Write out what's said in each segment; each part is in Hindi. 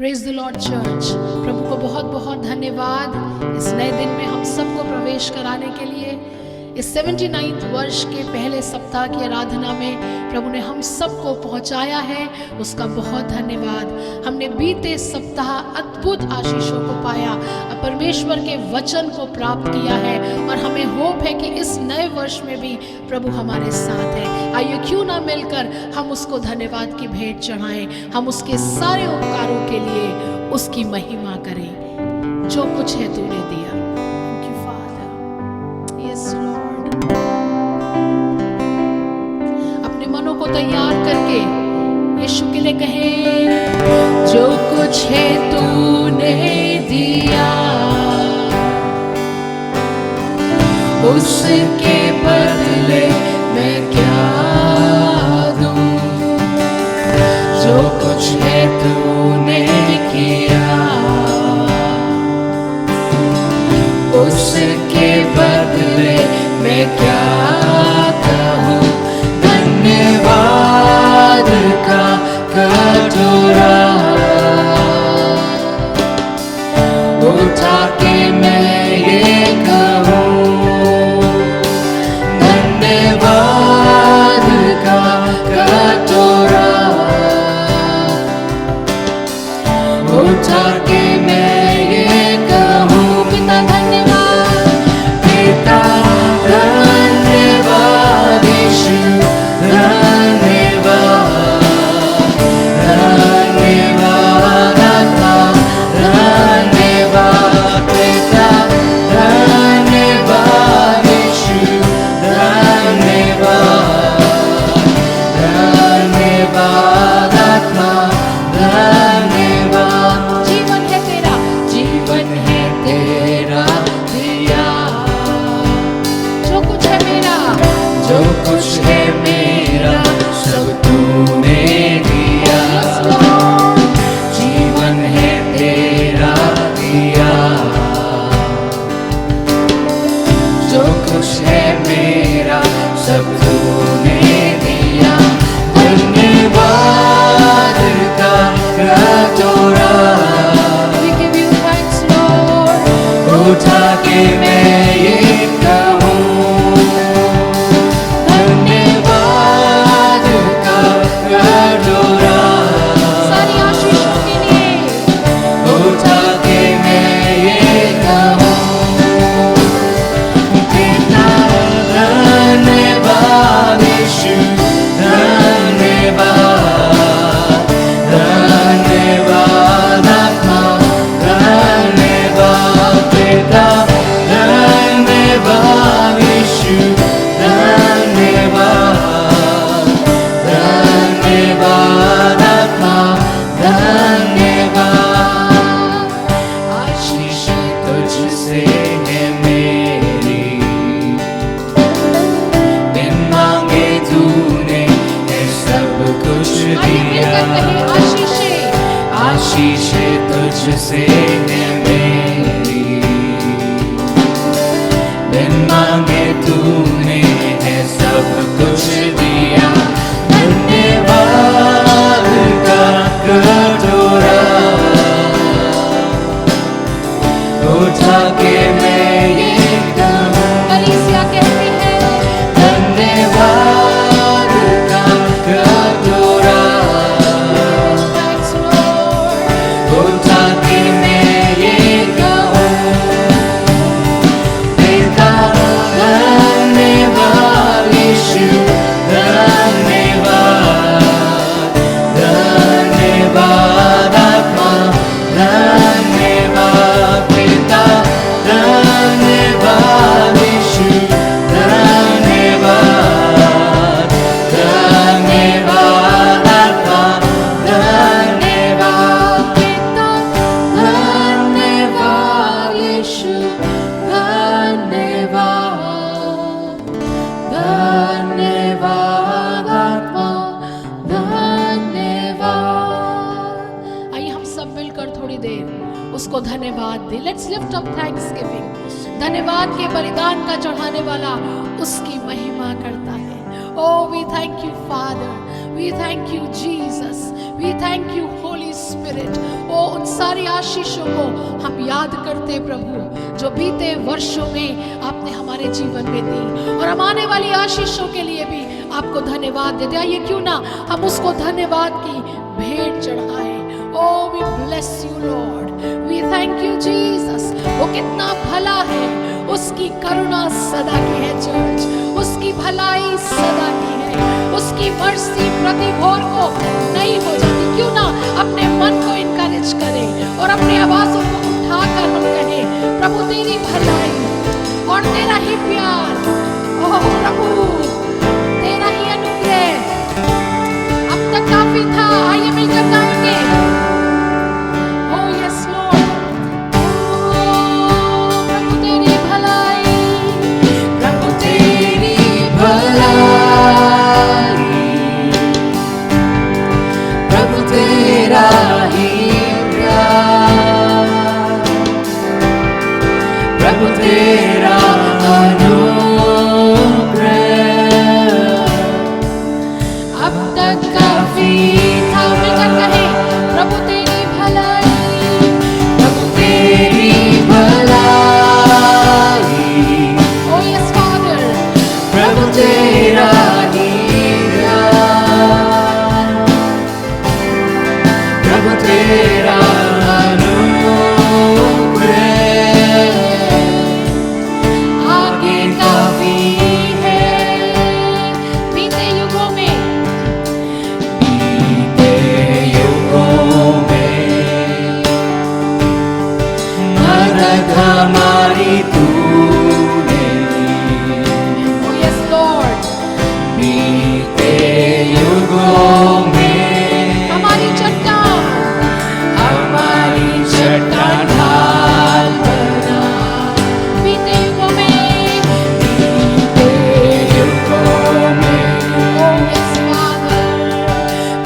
Praise the Lord church. प्रभु को बहुत बहुत धन्यवाद इस नए दिन में हम सबको प्रवेश कराने के लिए। इस 79वें वर्ष के पहले सप्ताह की आराधना में प्रभु ने हम सबको पहुंचाया है, उसका बहुत धन्यवाद। हमने बीते सप्ताह अद्भुत आशीषों को पाया, परमेश्वर के वचन को प्राप्त किया है और हमें होप है कि इस नए वर्ष में भी प्रभु हमारे साथ है। आइए क्यों ना मिलकर हम उसको धन्यवाद की भेंट चढ़ाएं, हम उसके सारे उपकारों के लिए उसकी महिमा करें जो कुछ है तूने दिया। Thank you father. Yes Lord. अपने मनों को तैयार करके यीशु के लिए कहें, जो कुछ है तूने दिया उसके बदले मैं क्या दूं, जो कुछ है तूने किया उसके बदले मैं क्या कहूं। धन्यवाद का कटोरा उठा के मैं ये कहूं, धन्यवाद का कटोरा उठा के मैं ये कहूं। पिता धन्यवाद, पिता धन्यवाद, यीशु धन्यवाद, धन्यवाद आत्मा धन्यवाद, पिता धन्यवाद, यीशु धन्यवाद, धन्यवाद आत्मा धन्यवाद। जीवन है तेरा, जीवन है तेरा दिया, जो कुछ है मेरा, जो कुछ है मेरा सब तूने दिया। जीवन है तेरा दिया, जो कुछ है मेरा सब तूने दिया। धन्यवाद का कटोरा We give you thanks, Lord. उठा के मैं ये कहूं, धन्यवाद का कटोरा सारी आशीषों के लिए उठा के मैं ये कहूं। पिता धन्यवाद, यीशु धन्यवाद, धन्यवाद आत्मा धन्यवाद, पिता धन्यवाद, यीशु धन्यवाद, धन्यवाद आत्मा धन्यवाद। आशीष तुझसे है मेरी, बिन मांगे तूने है सब कुछ दिया। आशीष तुझसे है मेरी, बिन मांगे तूने है सब कुछ दिया। धन्यवाद का कटोरा उठा के मैं ये कहूं, कलीसिया कहती है, धन्यवाद का कटोरा उठा के मैं ये कहूं। पिता धन्यवाद, यीशु धन्यवाद, धन्यवाद आत्मा धन्यवाद, पिता धन्यवाद, यीशु धन्यवाद, धन्यवाद आत्मा धन्यवाद, पिता धन्यवाद, यीशु धन्यवाद, धन्यवाद आत्मा धन्यवाद। आइए हम सब मिलकर थोड़ी देर उसको धन्यवाद दे। Let's lift up thanksgiving. धन्यवाद के बलिदान का चढ़ाने वाला उसकी महिमा करता है। Oh, we thank you, Father. We thank you Jesus. We thank you Holy Spirit. ओ उन सारी आशीषों को हम याद करते प्रभु जो बीते वर्षों में आपने हमारे जीवन में दी, और हम आने वाली आशीषों के लिए भी आपको धन्यवाद देते। आइए क्यों ना हम उसको धन्यवाद की भेंट चढ़ाएं। Oh, we bless you Lord. We thank you Jesus. वो कितना भला है, उसकी करुणा सदा की है चर्च, उसकी भलाई सदा की है, उसकी मर्सी प्रति भोर को नहीं हो जाती। क्यों ना अपने मन को इनकरेज करें और अपनी आवाजों को उठाकर हम कहें प्रभु तेरी भलाई और तेरा ही प्यार, ओह प्रभु तेरा ही अनुग्रह अब तक काफी था। आइए मिलकर गाएंगे। प्रभु तेरा अनुग्रह अब तक काफी था। मिलकर कहें प्रभु तेरी भलाई, प्रभु तेरी भलाई। Oh yes Father, प्रभु तेरा हीरा, प्रभु तेरा हमारी तूने oh yes Lord, बीते युगों में हमारी चट्टान ढाल बना। बीते युगों में, बीते युगों में oh yes Father,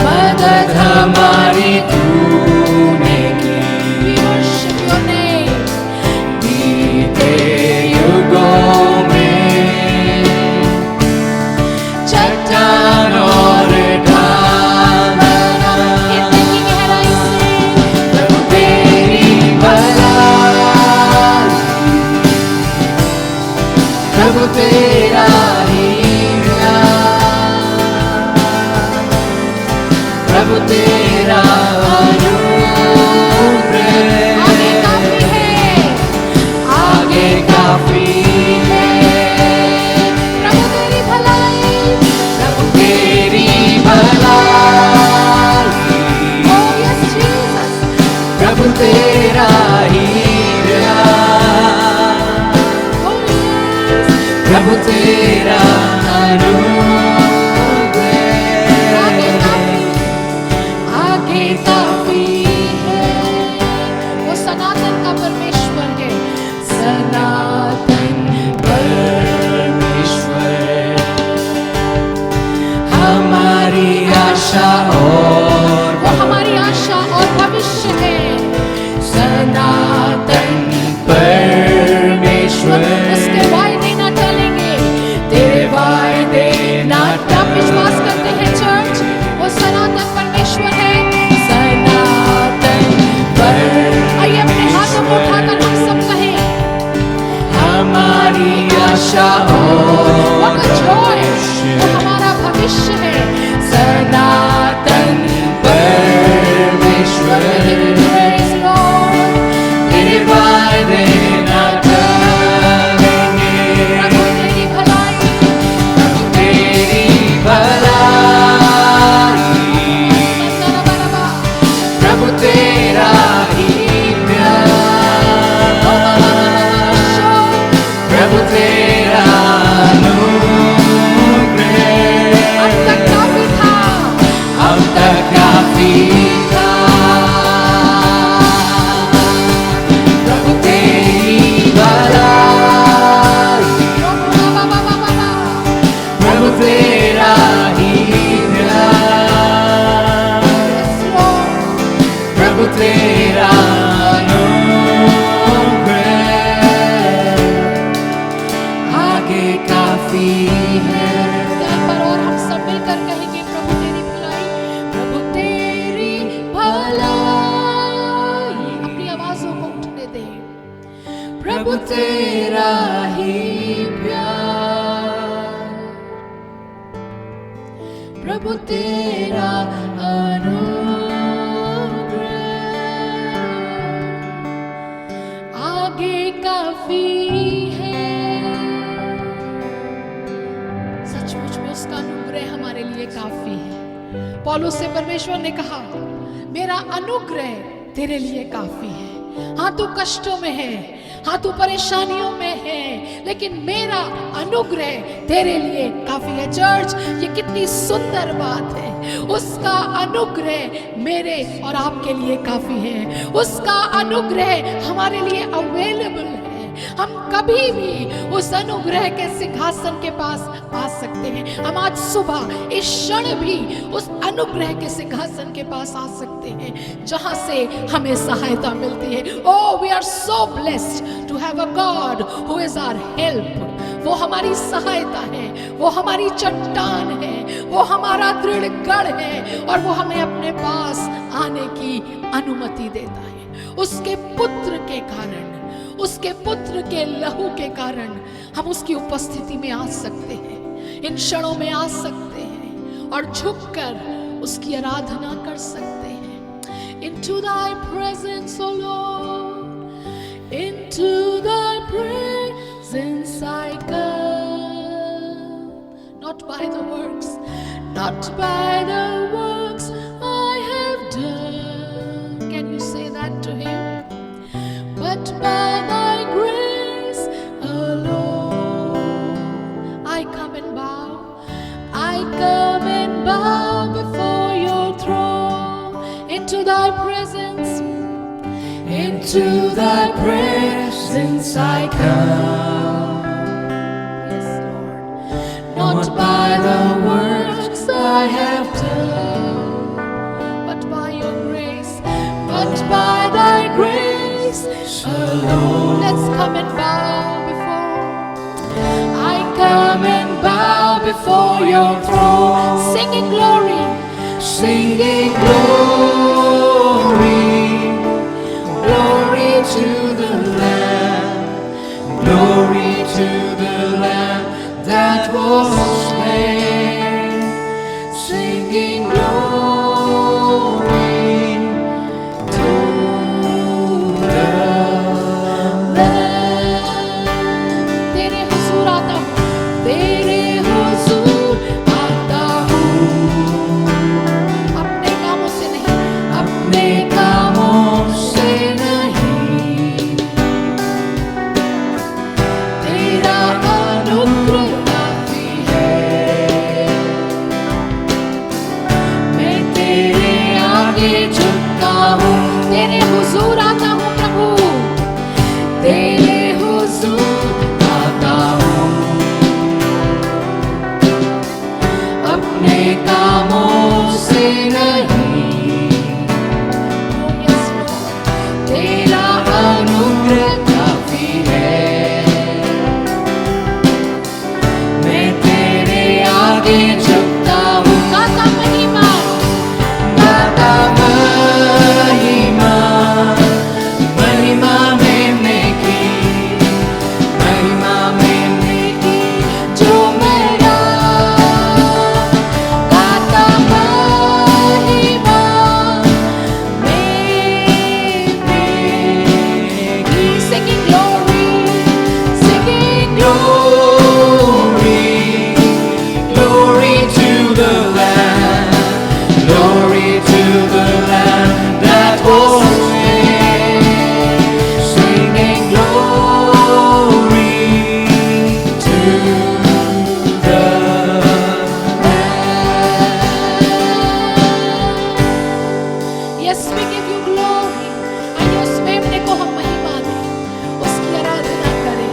मदद हमारी तूने की। we worship your name. बीते युगों में चट्टान और ढाल बना। इतने की गहराई से प्रभु तेरी भलाई, प्रभु तेरा हीरा, प्रभु तेरा आगे काफी है। प्रभु तेरी भलाई, प्रभु तेरी भलाई। oh yes Jesus, प्रभु तेरा हीरा, oh yes, प्रभु तेरा आगे काफी है। वो सनातन का परमेश्वर है, सनातन परमेश्वर हमारी आशा और वो हमारी आशा और भविष्य है। सनातन प्रभु तेरा ही प्यार, प्रभु तेरा अनुग्रह आगे काफी है। सचमुच में उसका अनुग्रह हमारे लिए काफी है। पौलुस से परमेश्वर ने कहा, मेरा अनुग्रह तेरे लिए काफी है। हाँ, तू कष्टों में है, हाँ तू परेशानियों में है, लेकिन मेरा अनुग्रह तेरे लिए काफी है। चर्च, ये कितनी सुंदर बात है। उसका अनुग्रह मेरे और आपके लिए काफी है। उसका अनुग्रह हमारे लिए अवेलेबल है। हम कभी भी उस अनुग्रह के सिंहासन के पास आ सकते हैं। हम आज सुबह इस क्षण भी उस अनुग्रह के सिंहासन के पास आ सकते हैं, जहां से हमें सहायता मिलती है। Oh, we are so blessed to have a God who is our help. वो हमारी सहायता है, वो हमारी चट्टान है, वो हमारा दृढ़ गढ़ है, और वो हमें अपने पास आने की अनुमति देता है। उसके पुत्र के कारण, उसके पुत्र के लहू के कारण हम उसकी उपस्थिति में आ सकते हैं, इन क्षणों में आ सकते हैं और झुककर उसकी आराधना कर सकते हैं। Into thy presence, O Lord, into thy presence I come, not by the works, not by the works I have done. Can you say that to him? But by thy grace alone I come and bow, I come and bow before your throne. Into thy presence, into thy presence I come. yes Lord, Not by the works I have done, but by your grace, but by thy grace alone. let's come and bow before. I Come and bow before your throne, singing glory, singing glory, glory to the Lamb, glory to the Lamb that was slain, singing glory to the तेरे हुजूर आता हूँ, तेरे हुजूर आता हूँ, अपने कामों से नहीं, अपने कामों से नहीं, तेरा अनुग्रह काफी है। मैं तेरे आगे झुकता हूँ, तेरे हुजूर आता हूँ प्रभु, तेरे हुजूर आता हूँ, अपने कामों से नहीं, yes Lord, तेरा अनुग्रह काफी है। मैं तेरे आगे झुकता हूँ, गाता महिमा, गाता महिमा, महिमा मैंने की, महिमा मैंने की जो मेरा, गाता महिमा, मैंने की, singing glory, singing glory, glory to the Lamb, glory to the Lamb that was slain, singing glory to the Yes, we give you glory. आइए उस मेमने को हम महिमा दें, उसकी आराधना करें।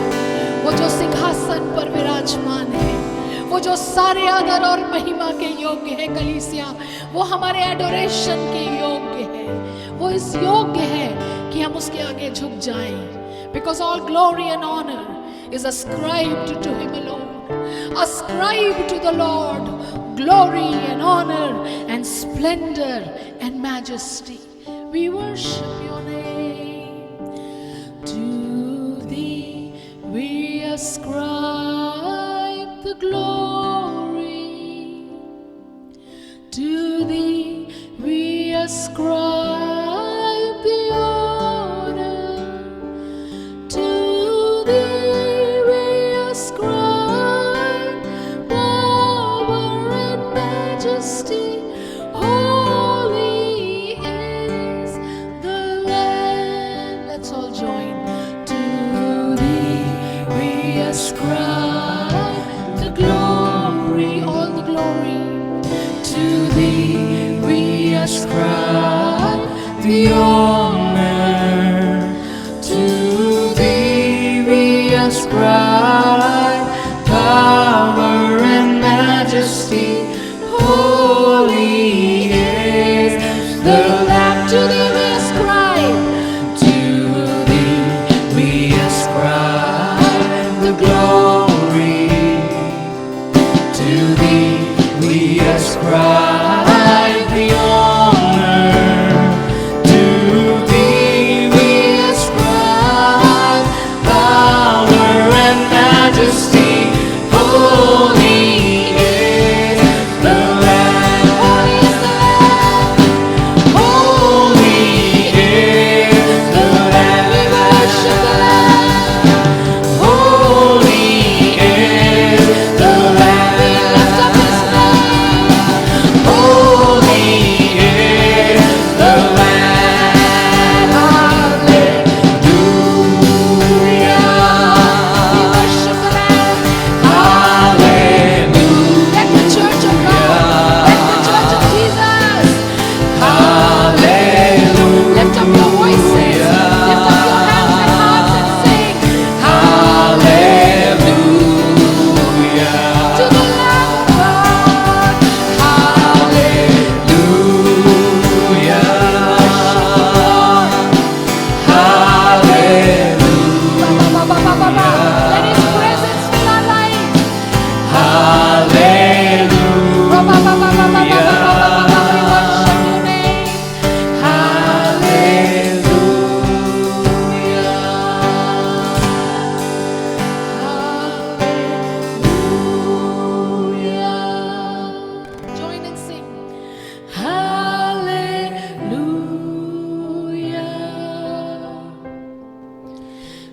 वो जो सिंहासन पर विराजमान है, वो जो सारे आदर और महिमा के योग्य है, कलीसिया, वो हमारे एडोरेशन के योग्य है। वो इस योग्य है कि हम उसके आगे झुक जाएं। Because all glory and honor is ascribed to him alone. Ascribe to the Lord glory and honor and splendor and majesty. We worship your name. To thee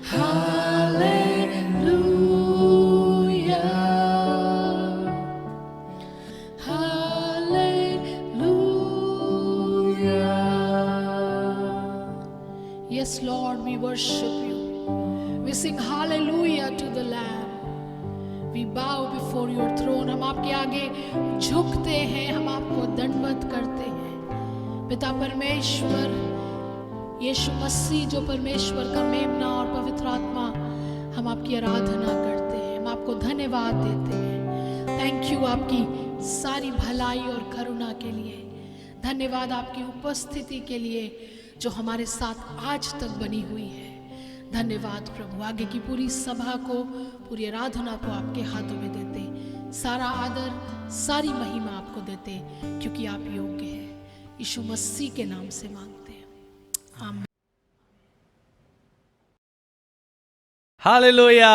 Yes, Lord, we worship you. We sing hallelujah to the Lamb. We bow before your throne. हम आपके आगे झुकते हैं, हम आपको दंडवत करते हैं। पिता परमेश्वर, यीशु मसीह जो परमेश्वर का मेमना और पवित्र आत्मा, हम आपकी आराधना करते हैं, हम आपको धन्यवाद देते हैं। थैंक यू आपकी सारी भलाई और करुणा के लिए। धन्यवाद आपकी उपस्थिति के लिए जो हमारे साथ आज तक बनी हुई है। धन्यवाद प्रभु। आगे की पूरी सभा को, पूरी आराधना को आपके हाथों में देते, सारा आदर, सारी महिमा आपको देते, क्योंकि आप योग्य हैं। यीशु मसीह के नाम से मांगते हैं, आमीन। हालेलुया।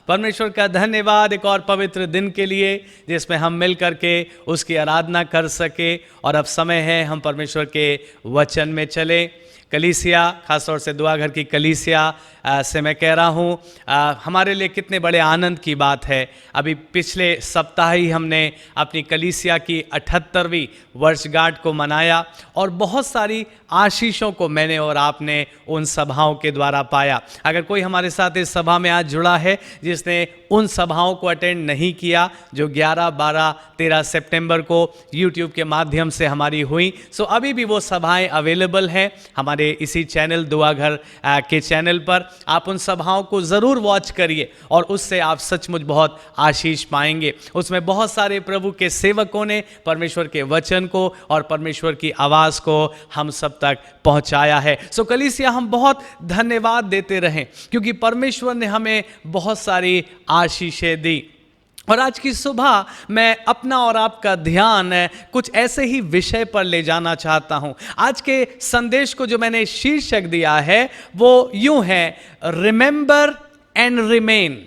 परमेश्वर का धन्यवाद एक और पवित्र दिन के लिए जिसमें हम मिल करके उसकी आराधना कर सके। और अब समय है हम परमेश्वर के वचन में चले। कलीसिया, खासतौर से दुआघर की कलीसिया से मैं कह रहा हूँ, हमारे लिए कितने बड़े आनंद की बात है। अभी पिछले सप्ताह ही हमने अपनी कलीसिया की 78वीं वर्षगांठ को मनाया और बहुत सारी आशीषों को मैंने और आपने उन सभाओं के द्वारा पाया। अगर कोई हमारे साथ इस सभा में आज जुड़ा है जिसने उन सभाओं को अटेंड नहीं किया जो 11, 12, 13 सितंबर को YouTube के माध्यम से हमारी हुई, सो अभी भी वो सभाएं अवेलेबल हैं हमारे इसी चैनल दुआघर के चैनल पर। आप उन सभाओं को ज़रूर वॉच करिए और उससे आप सचमुच बहुत आशीष पाएंगे। उसमें बहुत सारे प्रभु के सेवकों ने परमेश्वर के वचन को और परमेश्वर की आवाज़ को हम सब तक पहुंचाया है। सो कलीसिया, हम बहुत धन्यवाद देते रहें क्योंकि परमेश्वर ने हमें बहुत सारी आशीषें दी। और आज की सुबह मैं अपना और आपका ध्यान कुछ ऐसे ही विषय पर ले जाना चाहता हूं। आज के संदेश को जो मैंने शीर्षक दिया है वो यूं है, remember and remain.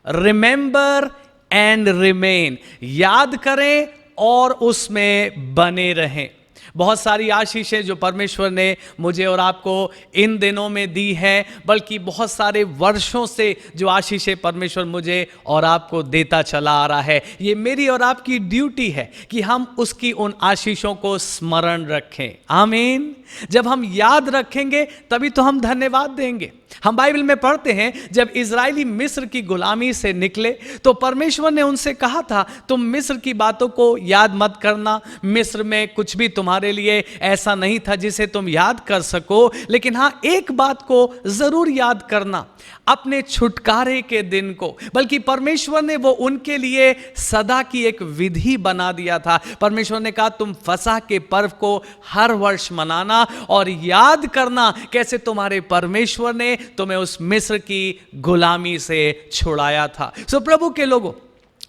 Remember and remain, याद करें और उसमें बने रहें। बहुत सारी आशीषें जो परमेश्वर ने मुझे और आपको इन दिनों में दी हैं, बल्कि बहुत सारे वर्षों से जो आशीषें परमेश्वर मुझे और आपको देता चला आ रहा है। ये मेरी और आपकी ड्यूटी है कि हम उसकी उन आशीषों को स्मरण रखें। आमीन। जब हम याद रखेंगे तभी तो हम धन्यवाद देंगे। हम बाइबल में पढ़ते हैं जब इजरायली मिस्र की गुलामी से निकले तो परमेश्वर ने उनसे कहा था, तुम मिस्र की बातों को याद मत करना। मिस्र में कुछ भी तुम्हारे लिए ऐसा नहीं था जिसे तुम याद कर सको, लेकिन हाँ, एक बात को जरूर याद करना, अपने छुटकारे के दिन को। बल्कि परमेश्वर ने वो उनके लिए सदा की एक विधि बना दिया था। परमेश्वर ने कहा, तुम फसह के पर्व को हर वर्ष मनाना और याद करना कैसे तुम्हारे परमेश्वर ने तुम्हें उस मिस्र की गुलामी से छुड़ाया था। सो प्रभु के लोगों,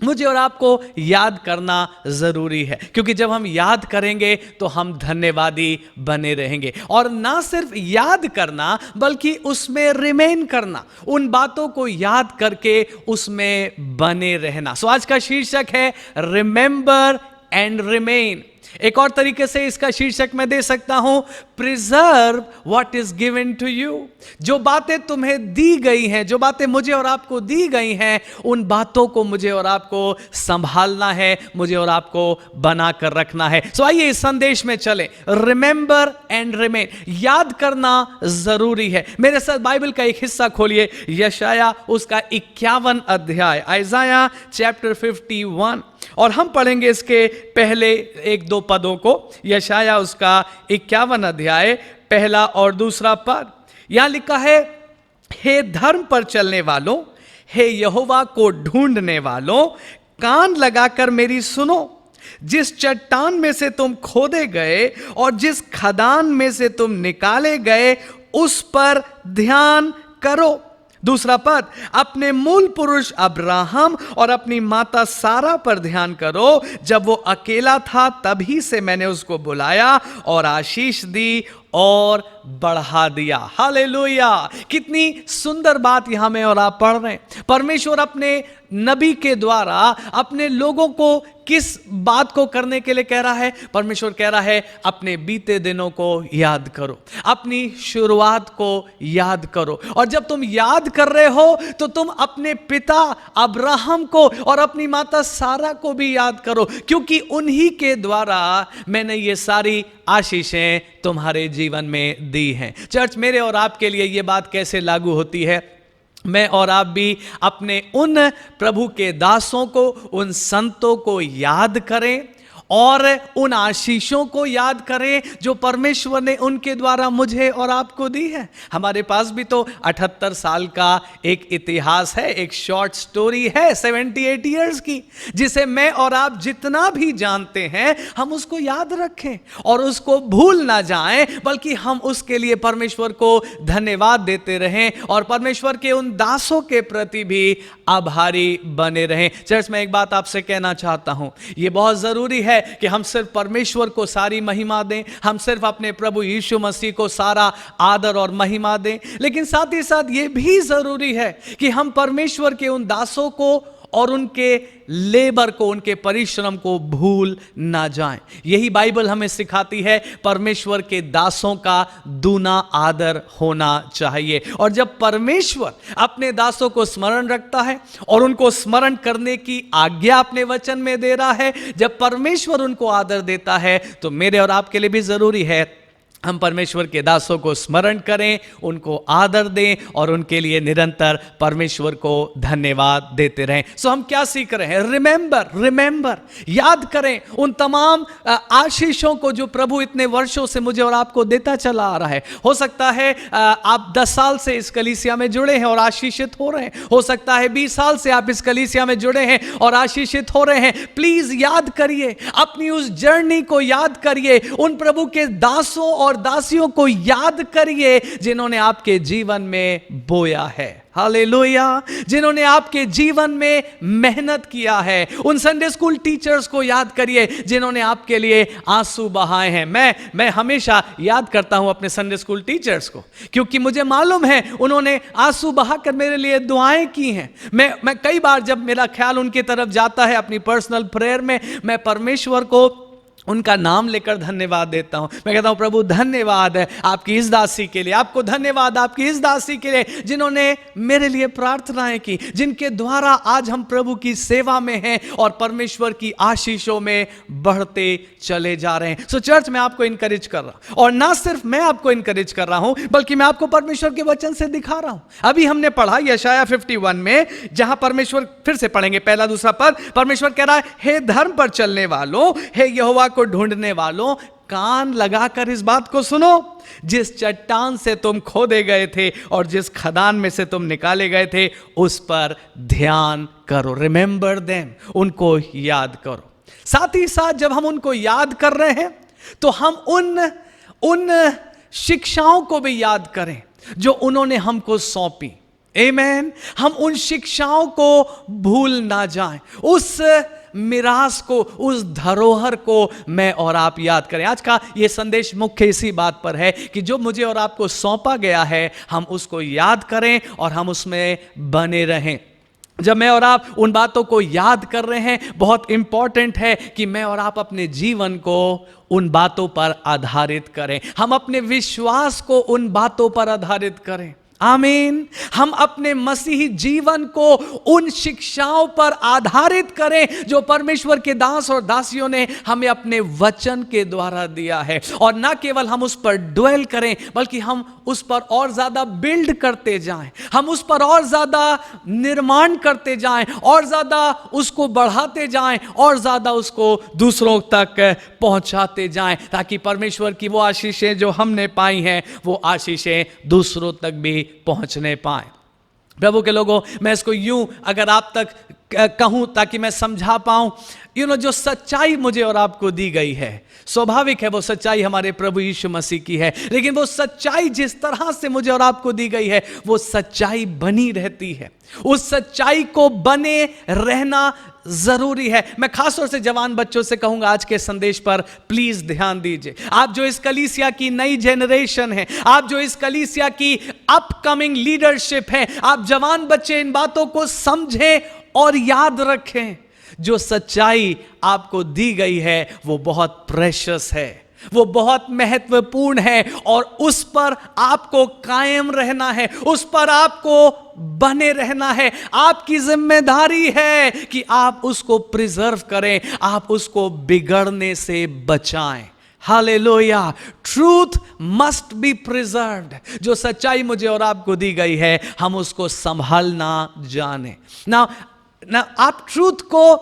मुझे और आपको याद करना जरूरी है, क्योंकि जब हम याद करेंगे तो हम धन्यवादी बने रहेंगे। और ना सिर्फ याद करना बल्कि उसमें रिमेन करना, उन बातों को याद करके उसमें बने रहना। सो आज का शीर्षक है रिमेंबर एंड रिमेन। एक और तरीके से इसका शीर्षक मैं दे सकता हूं, preserve what is given to you. जो बातें तुम्हें दी गई हैं, जो बातें मुझे और आपको दी गई हैं, उन बातों को मुझे और आपको संभालना है, मुझे और आपको बना कर रखना है। सो आइए इस संदेश में चलें। रिमेंबर एंड रिमेन, याद करना जरूरी है। मेरे साथ बाइबल का एक हिस्सा खोलिए, यशाया उसका 51 अध्याय, आइज़ाया चैप्टर 51, और हम पढ़ेंगे इसके पहले 1-2 पदों को। यशाया उसका 51 अध्याय, पहला और दूसरा पद। यहां लिखा है, हे धर्म पर चलने वालों, हे यहोवा को ढूंढने वालों, कान लगाकर मेरी सुनो। जिस चट्टान में से तुम खोदे गए और जिस खदान में से तुम निकाले गए, उस पर ध्यान करो। दूसरा पद, अपने मूल पुरुष अब्राहम और अपनी माता सारा पर ध्यान करो। जब वो अकेला था तभी से मैंने उसको बुलाया और आशीष दी और बढ़ा दिया। हालेलुया। कितनी सुंदर बात यहां में और आप पढ़ रहे हैं। परमेश्वर अपने नबी के द्वारा अपने लोगों को किस बात को करने के लिए कह रहा है? परमेश्वर कह रहा है अपने बीते दिनों को याद करो, अपनी शुरुआत को याद करो। और जब तुम याद कर रहे हो तो तुम अपने पिता अब्राहम को और अपनी माता सारा को भी याद करो, क्योंकि उन्हीं के द्वारा मैंने ये सारी आशीषें तुम्हारे जीवन में दी हैं। चर्च, मेरे और आपके लिए ये बात कैसे लागू होती है? मैं और आप भी अपने उन प्रभु के दासों को, उन संतों को याद करें और उन आशीषों को याद करें जो परमेश्वर ने उनके द्वारा मुझे और आपको दी है। हमारे पास भी तो 78 साल का एक इतिहास है, एक शॉर्ट स्टोरी है 78 इयर्स की, जिसे मैं और आप जितना भी जानते हैं हम उसको याद रखें और उसको भूल ना जाएं, बल्कि हम उसके लिए परमेश्वर को धन्यवाद देते रहें और परमेश्वर के उन दासों के प्रति भी आभारी बने रहें। चर्च, मैं एक बात आपसे कहना चाहता हूं, यह बहुत जरूरी है कि हम सिर्फ परमेश्वर को सारी महिमा दें, हम सिर्फ अपने प्रभु यीशु मसीह को सारा आदर और महिमा दें, लेकिन साथ ही साथ यह भी जरूरी है कि हम परमेश्वर के उन दासों को और उनके लेबर को, उनके परिश्रम को भूल ना जाएं। यही बाइबल हमें सिखाती है, परमेश्वर के दासों का दूना आदर होना चाहिए। और जब परमेश्वर अपने दासों को स्मरण रखता है और उनको स्मरण करने की आज्ञा अपने वचन में दे रहा है, जब परमेश्वर उनको आदर देता है, तो मेरे और आपके लिए भी जरूरी है हम परमेश्वर के दासों को स्मरण करें, उनको आदर दें और उनके लिए निरंतर परमेश्वर को धन्यवाद देते रहें। सो हम क्या सीख रहे हैं? रिमेंबर, याद करें उन तमाम आशीषों को जो प्रभु इतने वर्षों से मुझे और आपको देता चला आ रहा है। हो सकता है आप 10 साल से इस कलीसिया में जुड़े हैं और आशीषित हो रहे हैं, हो सकता है 20 साल से आप इस कलीसिया में जुड़े हैं और आशीषित हो रहे हैं। प्लीज याद करिए, अपनी उस जर्नी को याद करिए, उन प्रभु के दासों और दासियों को याद करिए जिन्होंने आपके जीवन में बोया है। हालेलुया, जिन्होंने आपके जीवन में मेहनत किया है। उन संडे स्कूल टीचर्स को याद करिए जिन्होंने आपके लिए आंसू बहाए हैं। मैं हमेशा याद करता हूं अपने संडे स्कूल टीचर्स को, क्योंकि मुझे मालूम है उन्होंने आंसू बहाकर मेरे लिए दुआएं की हैं। मैं कई बार जब मेरा ख्याल उनकी तरफ जाता है अपनी पर्सनल प्रेयर में, मैं परमेश्वर को उनका नाम लेकर धन्यवाद देता हूं। मैं कहता हूं प्रभु धन्यवाद है आपकी इस दासी के लिए, आपको धन्यवाद आपकी इस दासी के लिए जिन्होंने मेरे लिए प्रार्थनाएं की, जिनके द्वारा आज हम प्रभु की सेवा में हैं और परमेश्वर की आशीषों में बढ़ते चले जा रहे हैं। सो चर्च, मैं आपको इनकरेज कर रहा हूं, और ना सिर्फ मैं आपको इनकरेज कर रहा हूं बल्कि मैं आपको परमेश्वर के वचन से दिखा रहा हूं। अभी हमने पढ़ा यशाया 51 में, जहां परमेश्वर, फिर से पढ़ेंगे पहला दूसरा पद, परमेश्वर कह रहा है, हे धर्म पर चलने वालों, हे यहोवा को ढूंढने वालों, कान लगाकर इस बात को सुनो। जिस चट्टान से तुम खोदे गए थे और जिस खदान में से तुम निकाले गए थे, उस पर ध्यान करो। रिमेंबर देम, उनको याद करो। साथ ही साथ जब हम उनको याद कर रहे हैं तो हम उन शिक्षाओं को भी याद करें जो उन्होंने हमको सौंपी। आमीन। हम उन शिक्षाओं को भूल ना जाएं, उस मिरास को, उस धरोहर को मैं और आप याद करें। आज का ये संदेश मुख्य इसी बात पर है कि जो मुझे और आपको सौंपा गया है, हम उसको याद करें और हम उसमें बने रहें। जब मैं और आप उन बातों को याद कर रहे हैं, बहुत इंपॉर्टेंट है कि मैं और आप अपने जीवन को उन बातों पर आधारित करें, हम अपने विश्वास को उन बातों पर आधारित करें। आमीन। हम अपने मसीही जीवन को उन शिक्षाओं पर आधारित करें जो परमेश्वर के दास और दासियों ने हमें अपने वचन के द्वारा दिया है, और ना केवल हम उस पर ड्वेल करें बल्कि हम उस पर और ज्यादा बिल्ड करते जाएं, हम उस पर और ज्यादा निर्माण करते जाएं, और ज्यादा उसको बढ़ाते जाएं, और ज्यादा उसको दूसरों तक पहुंचाते जाएं, ताकि परमेश्वर की वो आशीषें जो हमने पाई हैं, वो आशीषें दूसरों तक भी पहुंचने पाए। प्रभु के लोगों, मैं इसको यूं अगर आप तक कहूं ताकि मैं समझा पाऊं, जो सच्चाई मुझे और आपको दी गई है, स्वाभाविक है वो सच्चाई हमारे प्रभु यीशु मसीह की है, लेकिन वो सच्चाई जिस तरह से मुझे और आपको दी गई है, वो सच्चाई बनी रहती है। उस सच्चाई को बने रहना जरूरी है। मैं खासतौर से जवान बच्चों से कहूंगा, आज के संदेश पर प्लीज ध्यान दीजिए। आप जो इस कलीसिया की नई जनरेशन है, आप जो इस कलीसिया की अपकमिंग लीडरशिप है, आप जवान बच्चे इन बातों को समझें और याद रखें, जो सच्चाई आपको दी गई है वो बहुत प्रेशियस है, वो बहुत महत्वपूर्ण है और उस पर आपको कायम रहना है, उस पर आपको बने रहना है। आपकी जिम्मेदारी है कि आप उसको प्रिजर्व करें, आप उसको बिगड़ने से बचाएं। Hallelujah. Truth must be preserved. जो सच्चाई मुझे और आपको दी गई है, हम उसको संभालना जाने ना। आप ट्रूथ को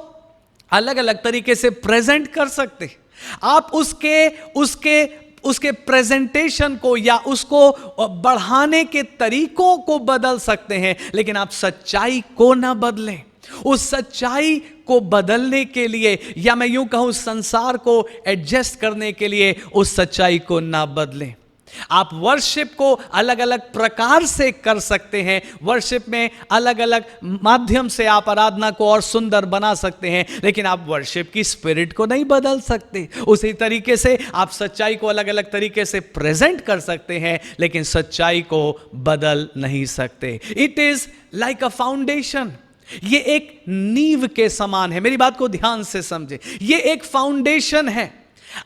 अलग अलग तरीके से प्रेजेंट कर सकते, आप उसके प्रेजेंटेशन को या उसको बढ़ाने के तरीकों को बदल सकते हैं, लेकिन आप सच्चाई को ना बदलें। उस सच्चाई को बदलने के लिए, या मैं यूं कहूं संसार को एडजस्ट करने के लिए, उस सच्चाई को ना बदलें। आप वर्शिप को अलग अलग प्रकार से कर सकते हैं, वर्शिप में अलग अलग माध्यम से आप आराधना को और सुंदर बना सकते हैं, लेकिन आप वर्शिप की स्पिरिट को नहीं बदल सकते। उसी तरीके से आप सच्चाई को अलग अलग तरीके से प्रेजेंट कर सकते हैं, लेकिन सच्चाई को बदल नहीं सकते। It is like a foundation. ये एक नींव के समान है। मेरी बात को ध्यान से समझे, ये एक फाउंडेशन है।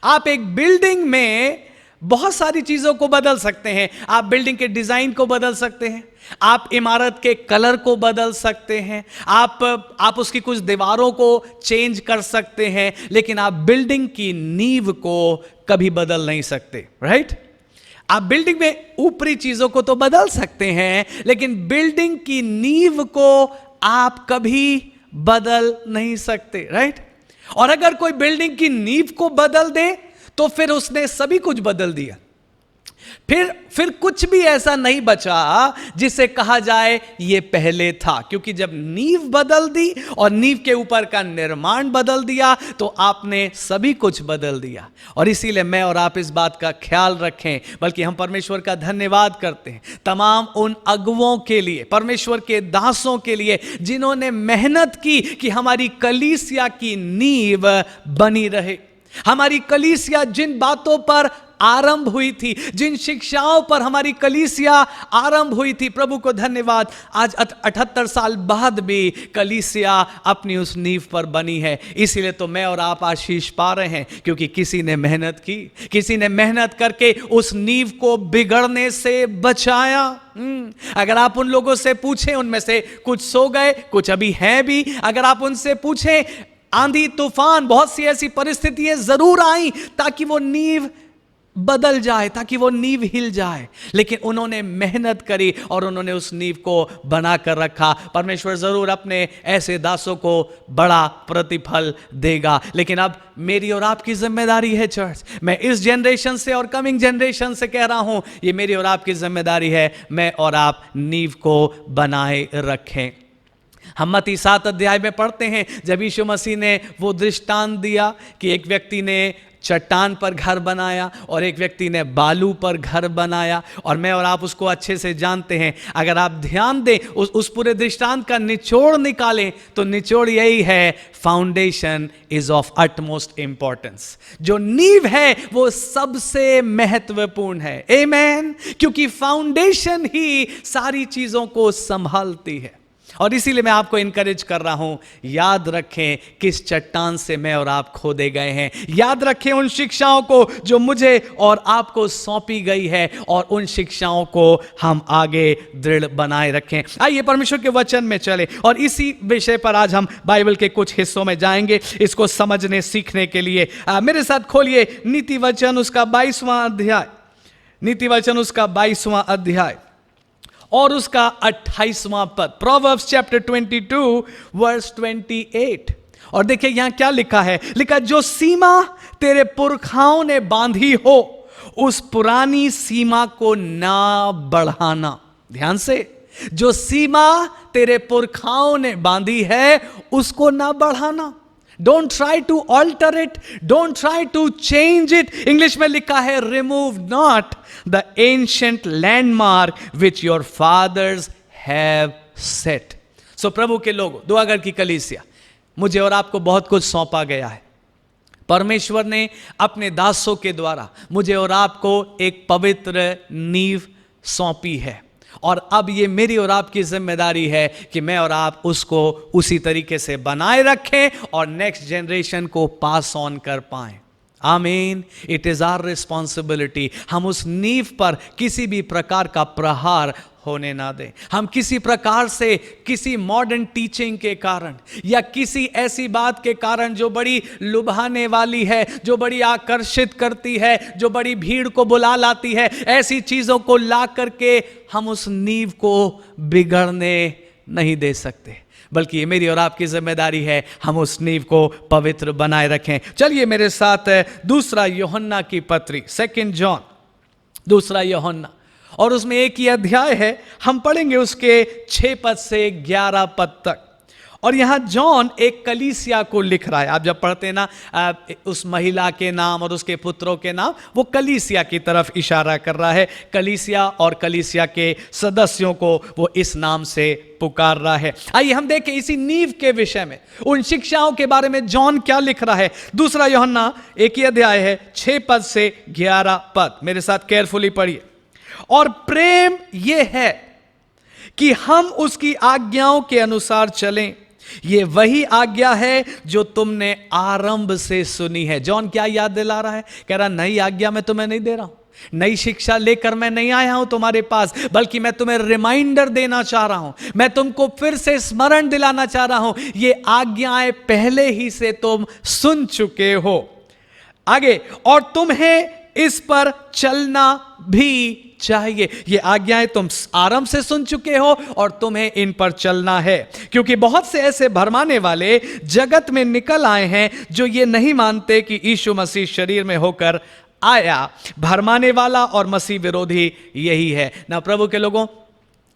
आप एक बिल्डिंग में बहुत सारी चीजों को बदल सकते हैं। आप बिल्डिंग के डिजाइन को बदल सकते हैं, आप इमारत के कलर को बदल सकते हैं, आप उसकी कुछ दीवारों को चेंज कर सकते हैं, लेकिन आप बिल्डिंग की नींव को कभी बदल नहीं सकते। राइट? आप बिल्डिंग में ऊपरी चीजों को तो बदल सकते हैं, लेकिन बिल्डिंग की नींव को आप कभी बदल नहीं सकते। राइट? और अगर कोई बिल्डिंग की नींव को बदल दे तो फिर उसने सभी कुछ बदल दिया। फिर कुछ भी ऐसा नहीं बचा जिसे कहा जाए ये पहले था, क्योंकि जब नींव बदल दी और नींव के ऊपर का निर्माण बदल दिया तो आपने सभी कुछ बदल दिया। और इसीलिए मैं और आप इस बात का ख्याल रखें, बल्कि हम परमेश्वर का धन्यवाद करते हैं तमाम उन अगुवों के लिए, परमेश्वर के दासों के लिए, जिन्होंने मेहनत की कि हमारी कलीसिया की नींव बनी रहे। हमारी कलीसिया जिन बातों पर आरंभ हुई थी, जिन शिक्षाओं पर हमारी कलीसिया आरंभ हुई थी, प्रभु को धन्यवाद, आज 78 साल बाद भी कलीसिया अपनी उस नींव पर बनी है। इसीलिए तो मैं और आप आशीष पा रहे हैं, क्योंकि किसी ने मेहनत की, किसी ने मेहनत करके उस नींव को बिगड़ने से बचाया। अगर आप उन लोगों से पूछें, उनमें से कुछ सो गए, कुछ अभी हैं भी, अगर आप उनसे पूछें, आंधी तूफान, बहुत सी ऐसी परिस्थितियां जरूर आई ताकि वो नींव बदल जाए, ताकि वो नींव हिल जाए, लेकिन उन्होंने मेहनत करी और उन्होंने उस नींव को बनाकर रखा। परमेश्वर जरूर अपने ऐसे दासों को बड़ा प्रतिफल देगा। लेकिन अब मेरी और आपकी जिम्मेदारी है चर्च, मैं इस जनरेशन से और कमिंग जनरेशन से कह रहा हूं, ये मेरी और आपकी जिम्मेदारी है, मैं और आप नींव को बनाए रखें। हम मत्ती 7 अध्याय में पढ़ते हैं, जब यीशु मसीह ने वो दृष्टांत दिया कि एक व्यक्ति ने चट्टान पर घर बनाया और एक व्यक्ति ने बालू पर घर बनाया, और मैं और आप उसको अच्छे से जानते हैं। अगर आप ध्यान दें, उस पूरे दृष्टांत का निचोड़ निकालें तो निचोड़ यही है, foundation is of utmost importance. जो नींव है वो सबसे महत्वपूर्ण है। आमेन? क्योंकि फाउंडेशन ही सारी चीजों को संभालती है। और इसीलिए मैं आपको इनकरेज कर रहा हूं, याद रखें किस चट्टान से मैं और आप खोदे गए हैं। याद रखें उन शिक्षाओं को जो मुझे और आपको सौंपी गई है, और उन शिक्षाओं को हम आगे दृढ़ बनाए रखें। आइए परमेश्वर के वचन में चले और इसी विषय पर आज हम बाइबल के कुछ हिस्सों में जाएंगे, इसको समझने सीखने के लिए। मेरे साथ खोलिए नीति वचन उसका 22वां अध्याय, नीति वचन उसका 22वां अध्याय और उसका 28वां पद, प्रोवर्ब्स चैप्टर 22 वर्स 28। और देखिए यहां क्या लिखा है, लिखा, जो सीमा तेरे पुरखाओं ने बांधी हो उस पुरानी सीमा को ना बढ़ाना। ध्यान से, जो सीमा तेरे पुरखाओं ने बांधी है उसको ना बढ़ाना। Don't try to alter it, don't try to change it. English में लिखा है, remove not the ancient landmark which your fathers have set. So प्रभु के लोगों, दुआगर की कलीसिया, मुझे और आपको बहुत कुछ सौंपा गया है। परमेश्वर ने अपने दासों के द्वारा मुझे और आपको एक पवित्र नींव सौंपी है, और अब ये मेरी और आपकी जिम्मेदारी है कि मैं और आप उसको उसी तरीके से बनाए रखें और नेक्स्ट जनरेशन को पास ऑन कर पाएं। आमीन। It is our responsibility. हम उस नींव पर किसी भी प्रकार का प्रहार होने ना दें। हम किसी प्रकार से किसी मॉडर्न टीचिंग के कारण या किसी ऐसी बात के कारण जो बड़ी लुभाने वाली है, जो बड़ी आकर्षित करती है, जो बड़ी भीड़ को बुला लाती है, ऐसी चीजों को ला करके हम उस नींव को बिगड़ने नहीं दे सकते, बल्कि ये मेरी और आपकी जिम्मेदारी है हम उस नींव को पवित्र बनाए रखें। चलिए मेरे साथ दूसरा यूहन्ना की पत्री, 2 जॉन, दूसरा यूहन्ना, और उसमें एक ही अध्याय है। हम पढ़ेंगे उसके 6 पद से 11 पद तक। और यहां जॉन एक कलीसिया को लिख रहा है। आप जब पढ़ते हैं ना उस महिला के नाम और उसके पुत्रों के नाम, वो कलीसिया की तरफ इशारा कर रहा है। कलीसिया और कलीसिया के सदस्यों को वो इस नाम से पुकार रहा है। आइए हम देखें इसी नींव के विषय में, उन शिक्षाओं के बारे में जॉन क्या लिख रहा है। दूसरा यूहन्ना एक ही अध्याय है, 6 पद से 11 पद, मेरे साथ केयरफुली पढ़िए। और प्रेम यह है कि हम उसकी आज्ञाओं के अनुसार चलें। ये वही आज्ञा है जो तुमने आरंभ से सुनी है। जॉन क्या याद दिला रहा है? कह रहा नई आज्ञा मैं तुम्हें नहीं दे रहा हूं, नई शिक्षा लेकर मैं नहीं आया हूं तुम्हारे पास, बल्कि मैं तुम्हें रिमाइंडर देना चाह रहा हूं, मैं तुमको फिर से स्मरण दिलाना चाह रहा हूं। ये आज्ञाएं पहले ही से तुम सुन चुके हो। आगे, और तुम्हें इस पर चलना भी चाहिए। ये आज्ञाएं तुम आरंभ से सुन चुके हो और तुम्हें इन पर चलना है, क्योंकि बहुत से ऐसे भरमाने वाले जगत में निकल आए हैं जो ये नहीं मानते कि यीशु मसीह शरीर में होकर आया। भरमाने वाला और मसीह विरोधी यही है ना। प्रभु के लोगों,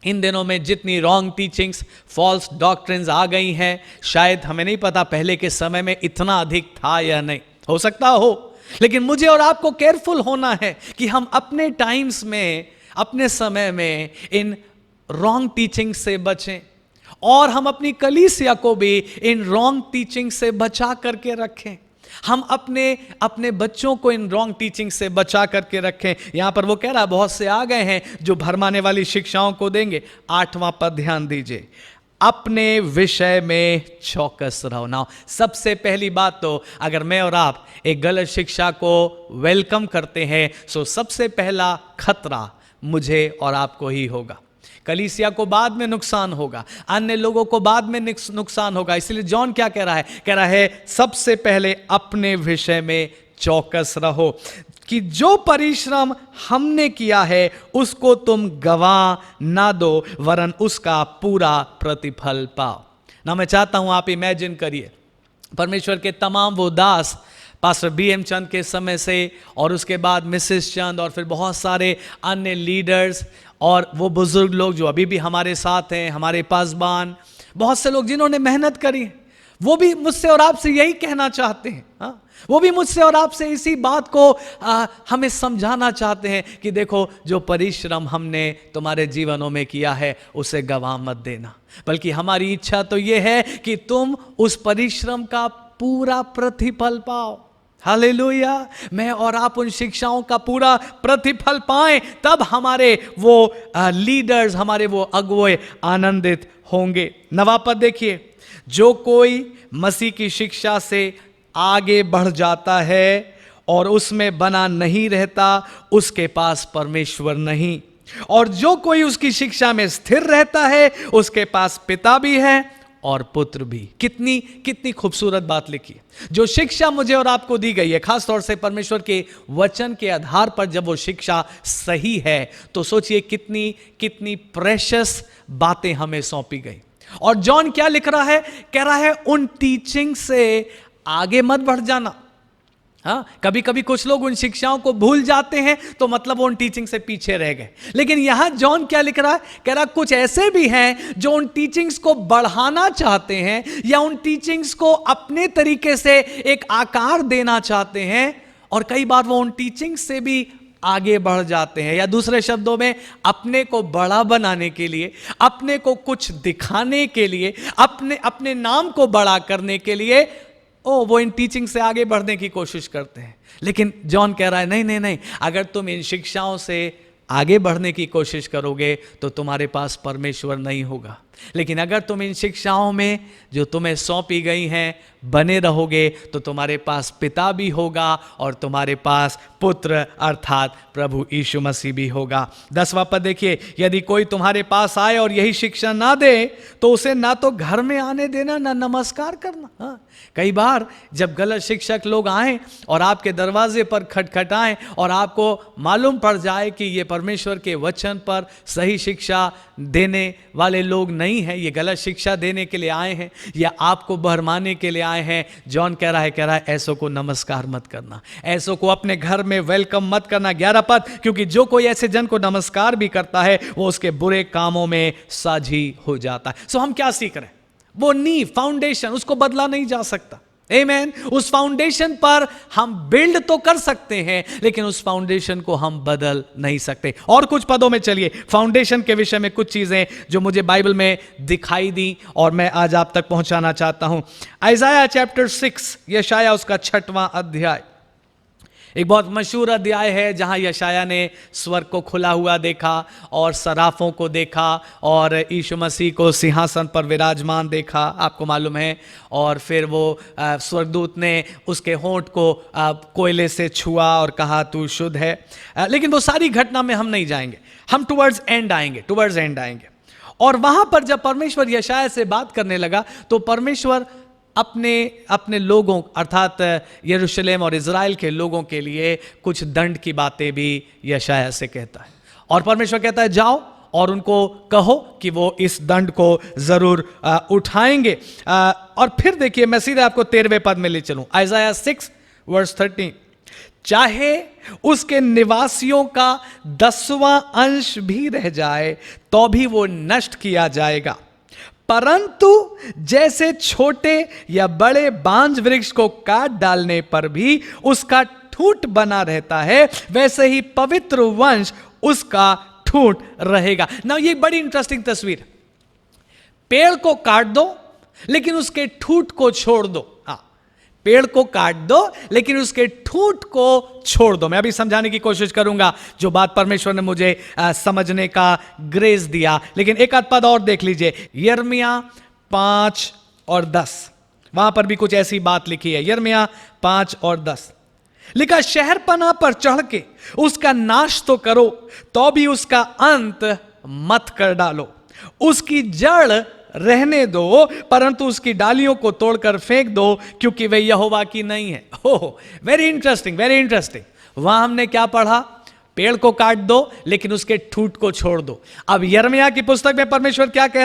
इन दिनों में जितनी रॉन्ग टीचिंग्स, फॉल्स डॉक्ट्रिन्स आ गई हैं, शायद हमें नहीं पता पहले के समय में इतना अधिक था या नहीं, हो सकता हो। लेकिन मुझे और आपको केयरफुल होना है कि हम अपने टाइम्स में, अपने समय में इन रॉन्ग टीचिंग से बचें और हम अपनी कलीसिया को भी इन रॉन्ग टीचिंग से बचा करके रखें। हम अपने बच्चों को इन रॉन्ग टीचिंग से बचा करके रखें। यहां पर वो कह रहा है बहुत से आ गए हैं जो भरमाने वाली शिक्षाओं को देंगे। 8वां पद ध्यान दीजिए, अपने विषय में चौकस रहो। ना, सबसे पहली बात तो अगर मैं और आप एक गलत शिक्षा को वेलकम करते हैं, सो सबसे पहला खतरा मुझे और आपको ही होगा। कलीसिया को बाद में नुकसान होगा, अन्य लोगों को बाद में नुकसान होगा। इसलिए जॉन क्या कह रहा है? कह रहा है सबसे पहले अपने विषय में चौकस रहो कि जो परिश्रम हमने किया है उसको तुम गवा ना दो, वरन उसका पूरा प्रतिफल पाओ। ना, मैं चाहता हूं आप इमेजिन करिए, परमेश्वर के तमाम वो दास पास्टर BM चंद के समय से, और उसके बाद मिसेस चंद, और फिर बहुत सारे अन्य लीडर्स और वो बुजुर्ग लोग जो अभी भी हमारे साथ हैं, हमारे पासबान, बहुत से लोग जिन्होंने मेहनत करी, वो भी मुझसे और आपसे यही कहना चाहते हैं। हाँ, वो भी मुझसे और आपसे इसी बात को हमें समझाना चाहते हैं कि देखो, जो परिश्रम हमने तुम्हारे जीवनों में किया है उसे गवा मत देना, बल्कि हमारी इच्छा तो ये है कि तुम उस परिश्रम का पूरा प्रतिफल पाओ। हालेलुया। मैं और आप उन शिक्षाओं का पूरा प्रतिफल पाएं, तब हमारे वो लीडर्स, हमारे वो अगुवे आनंदित होंगे। 9वां पद देखिए, जो कोई मसीह की शिक्षा से आगे बढ़ जाता है और उसमें बना नहीं रहता, उसके पास परमेश्वर नहीं, और जो कोई उसकी शिक्षा में स्थिर रहता है उसके पास पिता भी है और पुत्र भी। कितनी खूबसूरत बात लिखी है। जो शिक्षा मुझे और आपको दी गई है, खास तौर से परमेश्वर के वचन के आधार पर, जब वो शिक्षा सही है तो सोचिए कितनी प्रेशियस बातें हमें सौंपी गई। और जॉन क्या लिख रहा है? कह रहा है उन टीचिंग से आगे मत बढ़ जाना। हाँ, कभी कभी कुछ लोग उन शिक्षाओं को भूल जाते हैं तो मतलब वो उन टीचिंग से पीछे रह गए। लेकिन यहां जॉन क्या लिख रहा है? कह रहा कुछ ऐसे भी हैं जो उन टीचिंग्स को बढ़ाना चाहते हैं या उन टीचिंग्स को अपने तरीके से एक आकार देना चाहते हैं, और कई बार वो उन टीचिंग्स से भी आगे बढ़ जाते हैं, या दूसरे शब्दों में अपने को बड़ा बनाने के लिए, अपने को कुछ दिखाने के लिए, अपने नाम को बड़ा करने के लिए वो इन टीचिंग से आगे बढ़ने की कोशिश करते हैं। लेकिन जॉन कह रहा है नहीं, अगर तुम इन शिक्षाओं से आगे बढ़ने की कोशिश करोगे तो तुम्हारे पास परमेश्वर नहीं होगा। लेकिन अगर तुम इन शिक्षाओं में जो तुम्हें सौंपी गई हैं बने रहोगे तो तुम्हारे पास पिता भी होगा और तुम्हारे पास पुत्र अर्थात प्रभु यीशु मसीह भी होगा। 10वां पद देखिए, यदि कोई तुम्हारे पास आए और यही शिक्षा ना दे तो उसे ना तो घर में आने देना ना नमस्कार करना। हाँ, कई बार जब गलत शिक्षक लोग आए और आपके दरवाजे पर खटखटाएं और आपको मालूम पड़ जाए कि ये परमेश्वर के वचन पर सही शिक्षा देने वाले लोग नहीं हैं, ये गलत शिक्षा देने के लिए आए हैं या आपको भरमाने के लिए आए हैं, जॉन कह रहा है ऐसों को नमस्कार मत करना, ऐसों को अपने घर में वेलकम मत करना। 11 पद, क्योंकि जो कोई ऐसे जन को नमस्कार भी करता है वो उसके बुरे कामों में साझी हो जाता है। सो हम क्या सीख रहे हैं? वो नींव, फाउंडेशन, उसको बदला नहीं जा सकता। आमेन। उस फाउंडेशन पर हम बिल्ड तो कर सकते हैं लेकिन उस फाउंडेशन को हम बदल नहीं सकते। और कुछ पदों में चलिए फाउंडेशन के विषय में कुछ चीजें जो मुझे बाइबल में दिखाई दी और मैं आज आप तक पहुंचाना चाहता हूं। आइज़ाया चैप्टर 6, यशाया उसका 6वां अध्याय, एक बहुत मशहूर अध्याय है जहां यशाया ने स्वर्ग को खुला हुआ देखा और सराफों को देखा और यीशु मसीह को सिंहासन पर विराजमान देखा, आपको मालूम है। और फिर वो स्वर्गदूत ने उसके होंठ को कोयले से छुआ और कहा तू शुद्ध है। लेकिन वो सारी घटना में हम नहीं जाएंगे, हम टुवर्ड्स एंड आएंगे। और वहां पर जब परमेश्वर यशाया से बात करने लगा तो परमेश्वर अपने लोगों अर्थात यरूशलेम और इज़राइल के लोगों के लिए कुछ दंड की बातें भी यशाया से कहता है। और परमेश्वर कहता है जाओ और उनको कहो कि वो इस दंड को जरूर उठाएंगे। और फिर देखिए, मैं सीधे आपको 13वें पद में ले चलूं, आइज़ाया 6 वर्स 13, चाहे उसके निवासियों का 10वां अंश भी रह जाए तो भी वो नष्ट किया जाएगा, परंतु जैसे छोटे या बड़े बांज वृक्ष को काट डालने पर भी उसका ठूंठ बना रहता है वैसे ही पवित्र वंश उसका ठूंठ रहेगा। ना ये बड़ी इंटरेस्टिंग तस्वीर, पेड़ को काट दो लेकिन उसके ठूंठ को छोड़ दो। हाँ, पेड़ को काट दो लेकिन उसके ठूंठ को छोड़ दो। मैं अभी समझाने की कोशिश करूंगा जो बात परमेश्वर ने मुझे समझने का ग्रेस दिया। लेकिन एक आध पद और देख लीजिए, यिर्मयाह 5 और 10, वहां पर भी कुछ ऐसी बात लिखी है। यिर्मयाह 5 और 10 लिखा, शहरपनाह पर चढ़ के उसका नाश तो करो तो भी उसका अंत मत कर डालो, उसकी जड़ रहने दो परंतु उसकी डालियों को तोड़कर फेंक दो क्योंकि वे यहोवा की नहीं है। ओह, वेरी इंटरेस्टिंग। वहां हमने क्या पढ़ा? पेड़ को काट दो लेकिन उसके ठूंठ को छोड़ दो। अब यिर्मयाह की पुस्तक में परमेश्वर क्या कह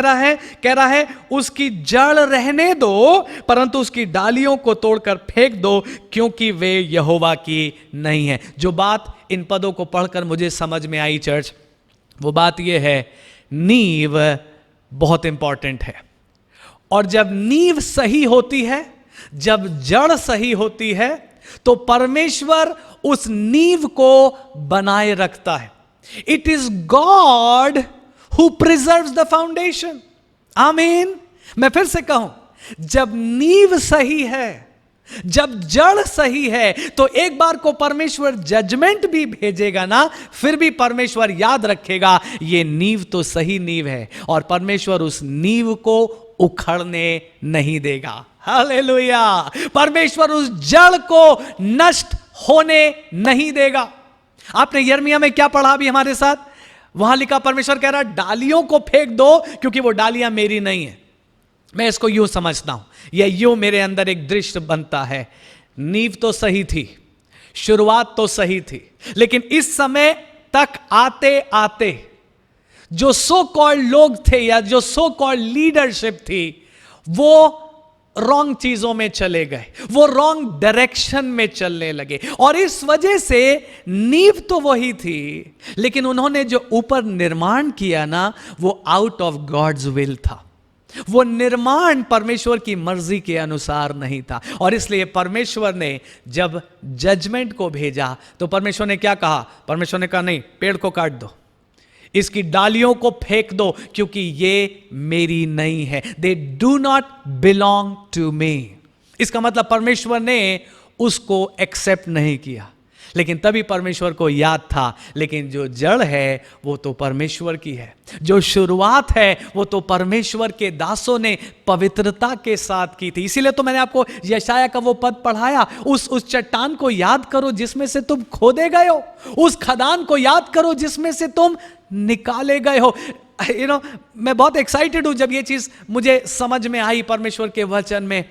रहा है उसकी जड़ रहने दो परंतु उसकी डालियों को तोड़कर फेंक दो क्योंकि वे यहोवा की नहीं है। जो बात इन पदों को पढ़कर मुझे समझ में आई चर्च, वो बात यह है, नींव बहुत इंपॉर्टेंट है। और जब नींव सही होती है, जब जड़ सही होती है तो परमेश्वर उस नींव को बनाए रखता है। It is God who preserves the foundation. आमीन। मैं फिर से कहूं, जब नींव सही है, जब जड़ सही है तो एक बार को परमेश्वर जजमेंट भी भेजेगा ना, फिर भी परमेश्वर याद रखेगा ये नींव तो सही नींव है और परमेश्वर उस नींव को उखड़ने नहीं देगा। हालेलुया। परमेश्वर उस जड़ को नष्ट होने नहीं देगा। आपने यिर्मयाह में क्या पढ़ा अभी हमारे साथ? वहां लिखा, परमेश्वर कह रहा डालियों को फेंक दो क्योंकि वो डालियां मेरी नहीं है। मैं इसको यूं समझता हूं, या यूं मेरे अंदर एक दृश्य बनता है, नींव तो सही थी, शुरुआत तो सही थी, लेकिन इस समय तक आते आते जो सो कॉल्ड लोग थे या जो सो कॉल्ड लीडरशिप थी वो रॉन्ग चीजों में चले गए, वो रॉन्ग डायरेक्शन में चलने लगे और इस वजह से नींव तो वही थी लेकिन उन्होंने जो ऊपर निर्माण किया ना वो आउट ऑफ गॉड्स विल था। वो निर्माण परमेश्वर की मर्जी के अनुसार नहीं था और इसलिए परमेश्वर ने जब जजमेंट को भेजा तो परमेश्वर ने क्या कहा? परमेश्वर ने कहा नहीं, पेड़ को काट दो, इसकी डालियों को फेंक दो क्योंकि ये मेरी नहीं है। They do not belong to me. इसका मतलब परमेश्वर ने उसको एक्सेप्ट नहीं किया। लेकिन तभी परमेश्वर को याद था, लेकिन जो जड़ है वो तो परमेश्वर की है, जो शुरुआत है वो तो परमेश्वर के दासों ने पवित्रता के साथ की थी। इसीलिए तो मैंने आपको यशाया का वो पद पढ़ाया, उस चट्टान को याद करो जिसमें से तुम खोदे गए हो, उस खदान को याद करो जिसमें से तुम निकाले गए हो। मैं बहुत एक्साइटेड हूं जब ये चीज मुझे समझ में आई परमेश्वर के वचन में।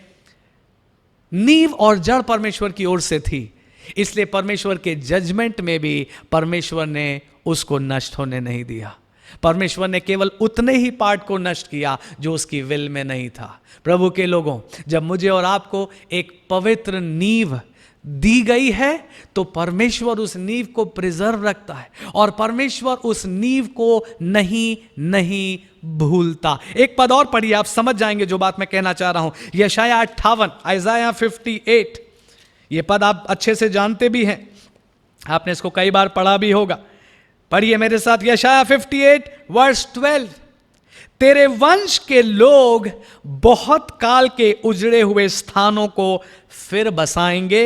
नींव और जड़ परमेश्वर की ओर से थी, इसलिए परमेश्वर के जजमेंट में भी परमेश्वर ने उसको नष्ट होने नहीं दिया। परमेश्वर ने केवल उतने ही पार्ट को नष्ट किया जो उसकी विल में नहीं था। प्रभु के लोगों, जब मुझे और आपको एक पवित्र नींव दी गई है तो परमेश्वर उस नींव को प्रिजर्व रखता है और परमेश्वर उस नींव को नहीं भूलता। एक पद और पढ़िए, आप समझ जाएंगे जो बात मैं कहना चाह रहा हूं। यशाया 58, आइज़ाया 58, ये पद आप अच्छे से जानते भी हैं, आपने इसको कई बार पढ़ा भी होगा। पढ़िए मेरे साथ, यशाया 58 वर्स 12। तेरे वंश के लोग बहुत काल के उजड़े हुए स्थानों को फिर बसाएंगे,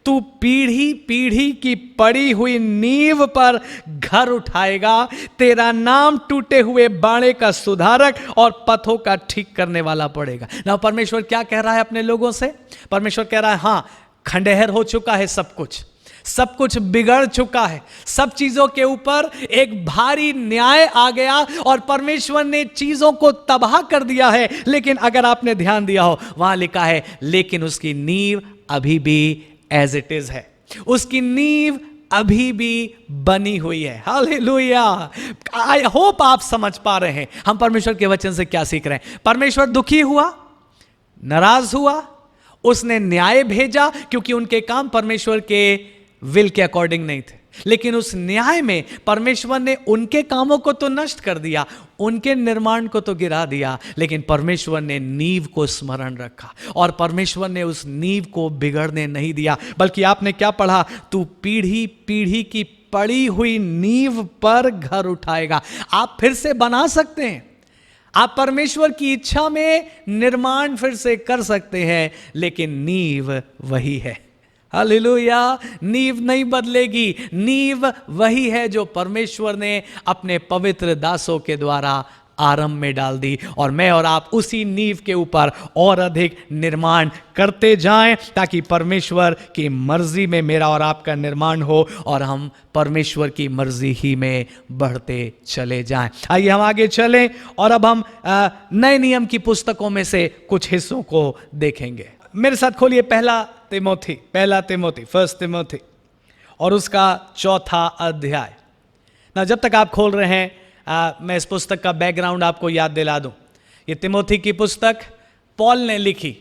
तू पीढ़ी पीढ़ी की पड़ी हुई नींव पर घर उठाएगा, तेरा नाम टूटे हुए बाड़े का सुधारक और पथों का ठीक करने वाला पड़ेगा। ना परमेश्वर क्या कह रहा है अपने लोगों से? परमेश्वर कह रहा है हां, खंडहर हो चुका है, सब कुछ बिगड़ चुका है, सब चीजों के ऊपर एक भारी न्याय आ गया और परमेश्वर ने चीजों को तबाह कर दिया है। लेकिन अगर आपने ध्यान दिया हो, वहां लिखा है लेकिन उसकी नींव अभी भी एज इट इज है, उसकी नींव अभी भी बनी हुई है। हालेलुया। आई होप आप समझ पा रहे हैं हम परमेश्वर के वचन से क्या सीख रहे हैं। परमेश्वर दुखी हुआ, नाराज हुआ, उसने न्याय भेजा क्योंकि उनके काम परमेश्वर के विल के अकॉर्डिंग नहीं थे, लेकिन उस न्याय में परमेश्वर ने उनके कामों को तो नष्ट कर दिया, उनके निर्माण को तो गिरा दिया, लेकिन परमेश्वर ने नींव को स्मरण रखा और परमेश्वर ने उस नींव को बिगड़ने नहीं दिया। बल्कि आपने क्या पढ़ा? तू पीढ़ी पीढ़ी की पड़ी हुई नींव पर घर उठाएगा। आप फिर से बना सकते हैं, आप परमेश्वर की इच्छा में निर्माण फिर से कर सकते हैं, लेकिन नींव वही है। हालेलुया। नींव नहीं बदलेगी, नींव वही है जो परमेश्वर ने अपने पवित्र दासों के द्वारा आरंभ में डाल दी, और मैं और आप उसी नींव के ऊपर और अधिक निर्माण करते जाएं ताकि परमेश्वर की मर्जी में मेरा और आपका निर्माण हो और हम परमेश्वर की मर्जी ही में बढ़ते चले जाएं। आइए हम आगे चलें और अब हम नए नियम की पुस्तकों में से कुछ हिस्सों को देखेंगे। मेरे साथ खोलिए पहला तिमोथी, फर्स्ट तिमोथी और उसका 4था अध्याय। ना जब तक आप खोल रहे हैं मैं इस पुस्तक का बैकग्राउंड आपको याद दिला दूं। ये तिमोथी की पुस्तक पॉल ने लिखी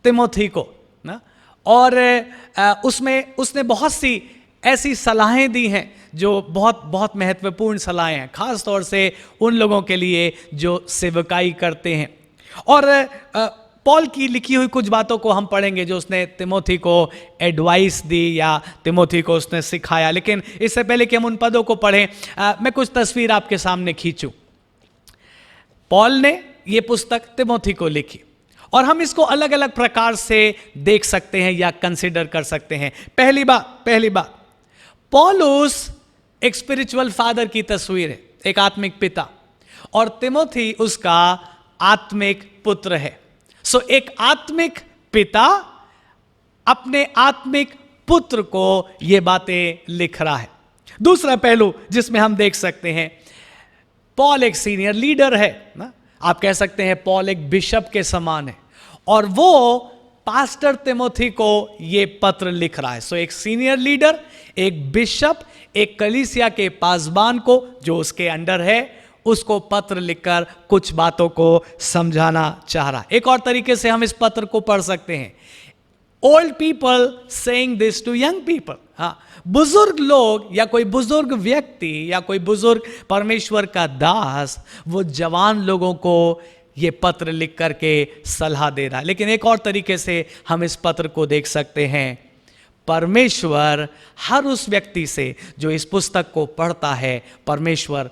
तिमोथी को ना, और उसमें उसने बहुत सी ऐसी सलाहें दी हैं जो बहुत बहुत महत्वपूर्ण सलाहें हैं, खास तौर से उन लोगों के लिए जो सेवकाई करते हैं। और पॉल की लिखी हुई कुछ बातों को हम पढ़ेंगे जो उसने तिमोथी को एडवाइस दी या तिमोथी को उसने सिखाया। लेकिन इससे पहले कि हम उन पदों को पढ़ें, मैं कुछ तस्वीर आपके सामने खींचूं। पॉल ने ये पुस्तक तिमोथी को लिखी और हम इसको अलग अलग प्रकार से देख सकते हैं या कंसिडर कर सकते हैं। पहली बात पौलुस एक स्पिरिचुअल फादर की तस्वीर है, एक आत्मिक पिता, और तिमोथी उसका आत्मिक पुत्र है। सो एक आत्मिक पिता अपने आत्मिक पुत्र को ये बातें लिख रहा है। दूसरा पहलू जिसमें हम देख सकते हैं, पॉल एक सीनियर लीडर है ना, आप कह सकते हैं पॉल एक बिशप के समान है, और वो पास्टर तिमोथी को ये पत्र लिख रहा है। सो एक सीनियर लीडर, एक बिशप, एक कलीसिया के पासबान को जो उसके अंडर है, उसको पत्र लिखकर कुछ बातों को समझाना चाह रहा है। एक और तरीके से हम इस पत्र को पढ़ सकते हैं, old people saying this to young people. हाँ, बुजुर्ग लोग या कोई बुजुर्ग व्यक्ति या कोई बुजुर्ग परमेश्वर का दास वो जवान लोगों को ये पत्र लिख करके सलाह दे रहा है। लेकिन एक और तरीके से हम इस पत्र को देख सकते हैं, परमेश्वर हर उस व्यक्ति से जो इस पुस्तक को पढ़ता है, परमेश्वर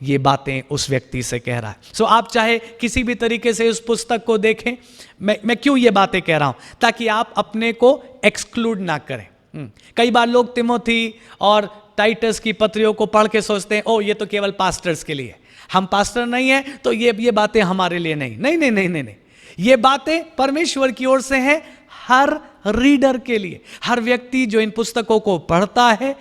ये बातें उस व्यक्ति से कह रहा है। सो आप चाहे किसी भी तरीके से उस पुस्तक को देखें। मैं क्यों ये बातें कह रहा हूं? ताकि आप अपने को एक्सक्लूड ना करें, कई बार लोग तिमोथी और टाइटस की पत्रियों को पढ़ के सोचते हैं ओ ये तो केवल पास्टर्स के लिए, हम पास्टर नहीं हैं तो ये बातें हमारे लिए नहीं। नहीं नहीं नहीं नहीं नहीं, ये बातें परमेश्वर की ओर से हैं हर रीडर के लिए। हर व्यक्ति जो इन पुस्तकों को पढ़ता है,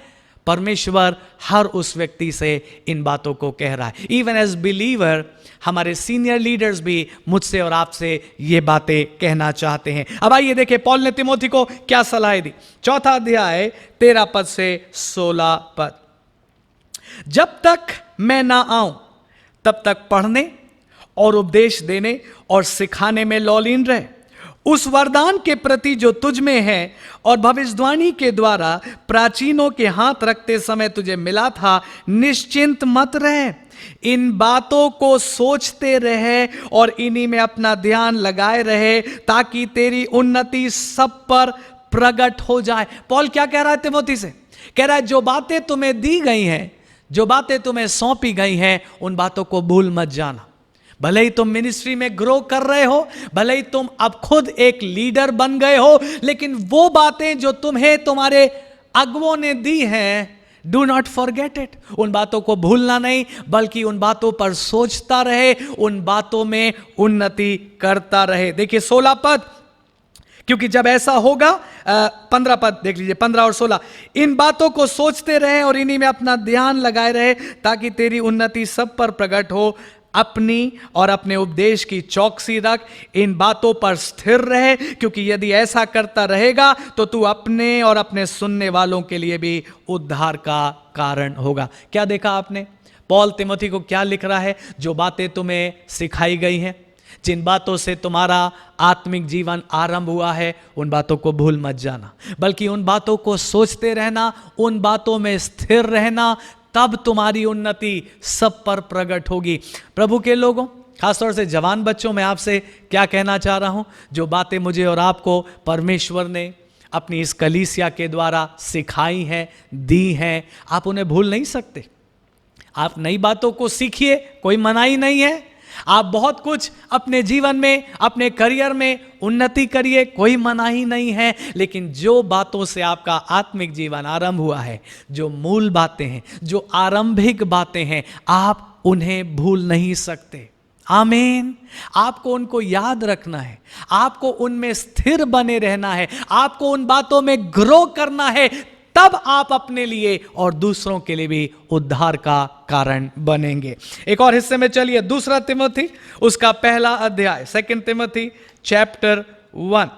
परमेश्वर हर उस व्यक्ति से इन बातों को कह रहा है। इवन एज बिलीवर हमारे सीनियर लीडर्स भी मुझसे और आपसे ये बातें कहना चाहते हैं। अब आइए देखें पौल ने तिमोथी को क्या सलाह दी। 4 अध्याय 13 पद से 16 पद। जब तक मैं ना आऊं तब तक पढ़ने और उपदेश देने और सिखाने में लौलीन रहे। उस वरदान के प्रति जो तुझ में है और भविष्यवाणी के द्वारा प्राचीनों के हाथ रखते समय तुझे मिला था, निश्चिंत मत रहे। इन बातों को सोचते रहे और इन्हीं में अपना ध्यान लगाए रहे ताकि तेरी उन्नति सब पर प्रकट हो जाए। पौल क्या कह रहा है तिमोथी से? कह रहा है जो बातें तुम्हें दी गई हैं, जो बातें तुम्हें सौंपी गई हैं, उन बातों को भूल मत जाना। भले ही तुम मिनिस्ट्री में ग्रो कर रहे हो, भले ही तुम अब खुद एक लीडर बन गए हो, लेकिन वो बातें जो तुम्हें तुम्हारे अगुओं ने दी हैं, डू नॉट फॉरगेट इट। उन बातों को भूलना नहीं, बल्कि उन बातों पर सोचता रहे, उन बातों में उन्नति करता रहे। देखिए 16 पद, क्योंकि जब ऐसा होगा 15 पद देख लीजिए, 15 और 16। इन बातों को सोचते रहे और इन्हीं में अपना ध्यान लगाए रहे ताकि तेरी उन्नति सब पर प्रकट हो। अपनी और अपने उपदेश की चौकसी रख, इन बातों पर स्थिर रहे, क्योंकि यदि ऐसा करता रहेगा तो तू अपने और अपने सुनने वालों के लिए भी उद्धार का कारण होगा। क्या देखा आपने? पौल तिमोथी को क्या लिख रहा है? जो बातें तुम्हें सिखाई गई हैं, जिन बातों से तुम्हारा आत्मिक जीवन आरंभ हुआ है, उन बातों को भूल मत जाना, बल्कि उन बातों को सोचते रहना, उन बातों में स्थिर रहना, तब तुम्हारी उन्नति सब पर प्रकट होगी। प्रभु के लोगों, खासतौर से जवान बच्चों, मैं आपसे क्या कहना चाह रहा हूं, जो बातें मुझे और आपको परमेश्वर ने अपनी इस कलीसिया के द्वारा सिखाई हैं, दी हैं, आप उन्हें भूल नहीं सकते। आप नई बातों को सीखिए, कोई मनाही नहीं है। आप बहुत कुछ अपने जीवन में, अपने करियर में उन्नति करिए, कोई मनाही नहीं है। लेकिन जो बातों से आपका आत्मिक जीवन आरंभ हुआ है, जो मूल बातें हैं, जो आरंभिक बातें हैं, आप उन्हें भूल नहीं सकते। आमीन। आपको उनको याद रखना है, आपको उनमें स्थिर बने रहना है, आपको उन बातों में ग्रो करना है, तब आप अपने लिए और दूसरों के लिए भी उद्धार का कारण बनेंगे। एक और हिस्से में चलिए, 2 तिमोथी उसका 1 अध्याय, 2 तिमोथी चैप्टर 1।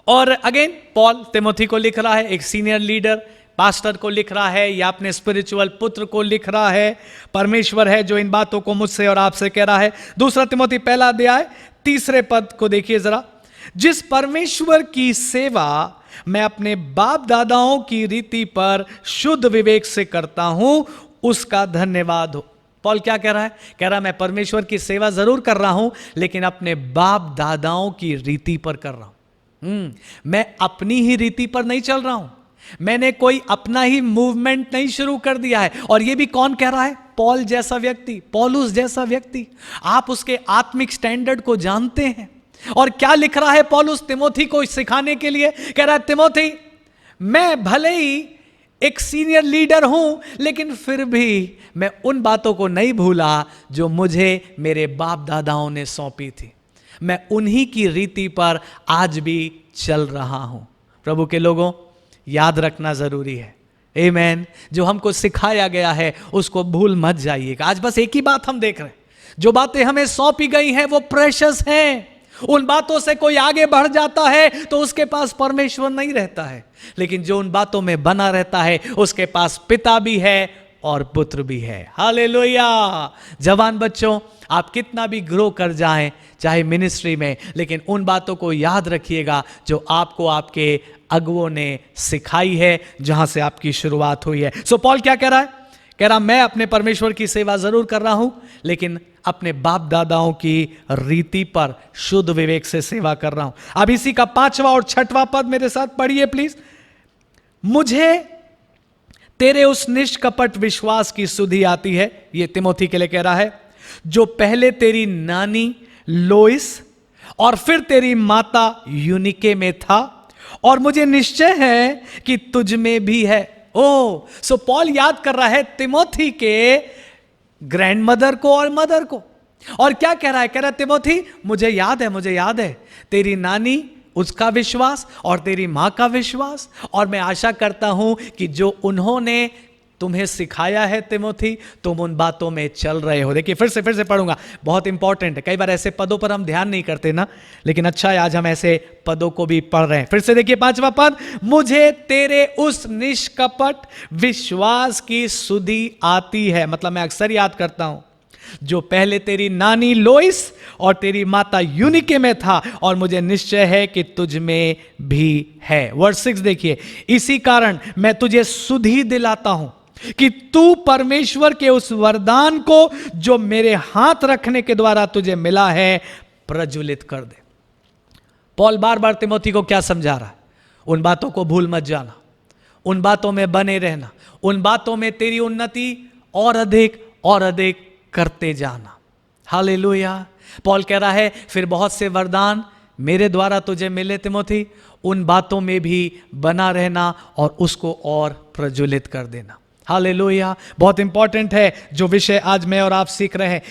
और अगेन पॉल तिमोथी को लिख रहा है, एक सीनियर लीडर पास्टर को लिख रहा है, या अपने स्पिरिचुअल पुत्र को लिख रहा है। परमेश्वर है जो इन बातों को मुझसे और आपसे कह रहा है। 2 तिमोथी 1 अध्याय 3 पद को देखिए जरा। जिस परमेश्वर की सेवा मैं अपने बाप दादाओं की रीति पर शुद्ध विवेक से करता हूं, उसका धन्यवाद हो। पॉल क्या कह रहा है? कह रहा है मैं परमेश्वर की सेवा जरूर कर रहा हूं, लेकिन अपने बाप दादाओं की रीति पर कर रहा हूं। मैं अपनी ही रीति पर नहीं चल रहा हूं, मैंने कोई अपना ही मूवमेंट नहीं शुरू कर दिया है। और यह भी कौन कह रहा है? पॉल जैसा व्यक्ति, पौलुस जैसा व्यक्ति। आप उसके आत्मिक स्टैंडर्ड को जानते हैं। और क्या लिख रहा है पौलुस तिमोथी को सिखाने के लिए? कह रहा है तिमोथी, मैं भले ही एक सीनियर लीडर हूं, लेकिन फिर भी मैं उन बातों को नहीं भूला जो मुझे मेरे बाप दादाओं ने सौंपी थी। मैं उन्हीं की रीति पर आज भी चल रहा हूं। प्रभु के लोगों, याद रखना जरूरी है। आमीन। जो हमको सिखाया गया है उसको भूल मत जाइएगा। आज बस एक ही बात हम देख रहे हैं, जो बातें हमें सौंपी गई हैं वो प्रेशियस हैं। उन बातों से कोई आगे बढ़ जाता है तो उसके पास परमेश्वर नहीं रहता है, लेकिन जो उन बातों में बना रहता है उसके पास पिता भी है और पुत्र भी है। हालेलुया। जवान बच्चों, आप कितना भी ग्रो कर जाएं, चाहे मिनिस्ट्री में, लेकिन उन बातों को याद रखिएगा जो आपको आपके अगुओं ने सिखाई है, जहां से आपकी शुरुआत हुई है। सो पॉल क्या कह रहा है? कह रहा मैं अपने परमेश्वर की सेवा जरूर कर रहा हूं, लेकिन अपने बाप दादाओं की रीति पर शुद्ध विवेक से सेवा कर रहा हूं। अब इसी का 5वां और 6वां पद मेरे साथ पढ़िए प्लीज। मुझे तेरे उस निष्कपट विश्वास की सुधि आती है, ये तिमोथी के लिए कह रहा है, जो पहले तेरी नानी लोइस और फिर तेरी माता यूनिके में था, और मुझे निश्चय है कि तुझ में भी है। ओ सो पॉल याद कर रहा है तिमोथी के ग्रैंड मदर को और मदर को, और क्या कह रहा है? कह रहा है तिमोथी मुझे याद है तेरी नानी उसका विश्वास और तेरी मां का विश्वास, और मैं आशा करता हूं कि जो उन्होंने तुम्हें सिखाया है तिमोथी, तुम उन बातों में चल रहे हो। देखिए फिर से पढ़ूंगा, बहुत इंपॉर्टेंट है। कई बार ऐसे पदों पर हम ध्यान नहीं करते ना, लेकिन अच्छा है आज हम ऐसे पदों को भी पढ़ रहे हैं। फिर से देखिए 5वां पद, मुझे तेरे उस निष्कपट विश्वास की सुधि आती है, मतलब मैं अक्सर याद करता हूं, जो पहले तेरी नानी लोइस और तेरी माता यूनिके में था, और मुझे निश्चय है कि तुझ में भी है। वर्स 6 देखिए, इसी कारण मैं तुझे सुधि दिलाता हूं कि तू परमेश्वर के उस वरदान को जो मेरे हाथ रखने के द्वारा तुझे मिला है प्रज्वलित कर दे। पॉल बार बार तिमोथी को क्या समझा रहा है? उन बातों को भूल मत जाना, उन बातों में बने रहना, उन बातों में तेरी उन्नति और अधिक करते जाना। हालेलुया। पॉल कह रहा है फिर बहुत से वरदान मेरे द्वारा तुझे मिले तिमोथी, उन बातों में भी बना रहना और उसको और प्रज्वलित कर देना। हालेलुया। बहुत इंपॉर्टेंट है जो विषय आज मैं और आप सीख रहे हैं।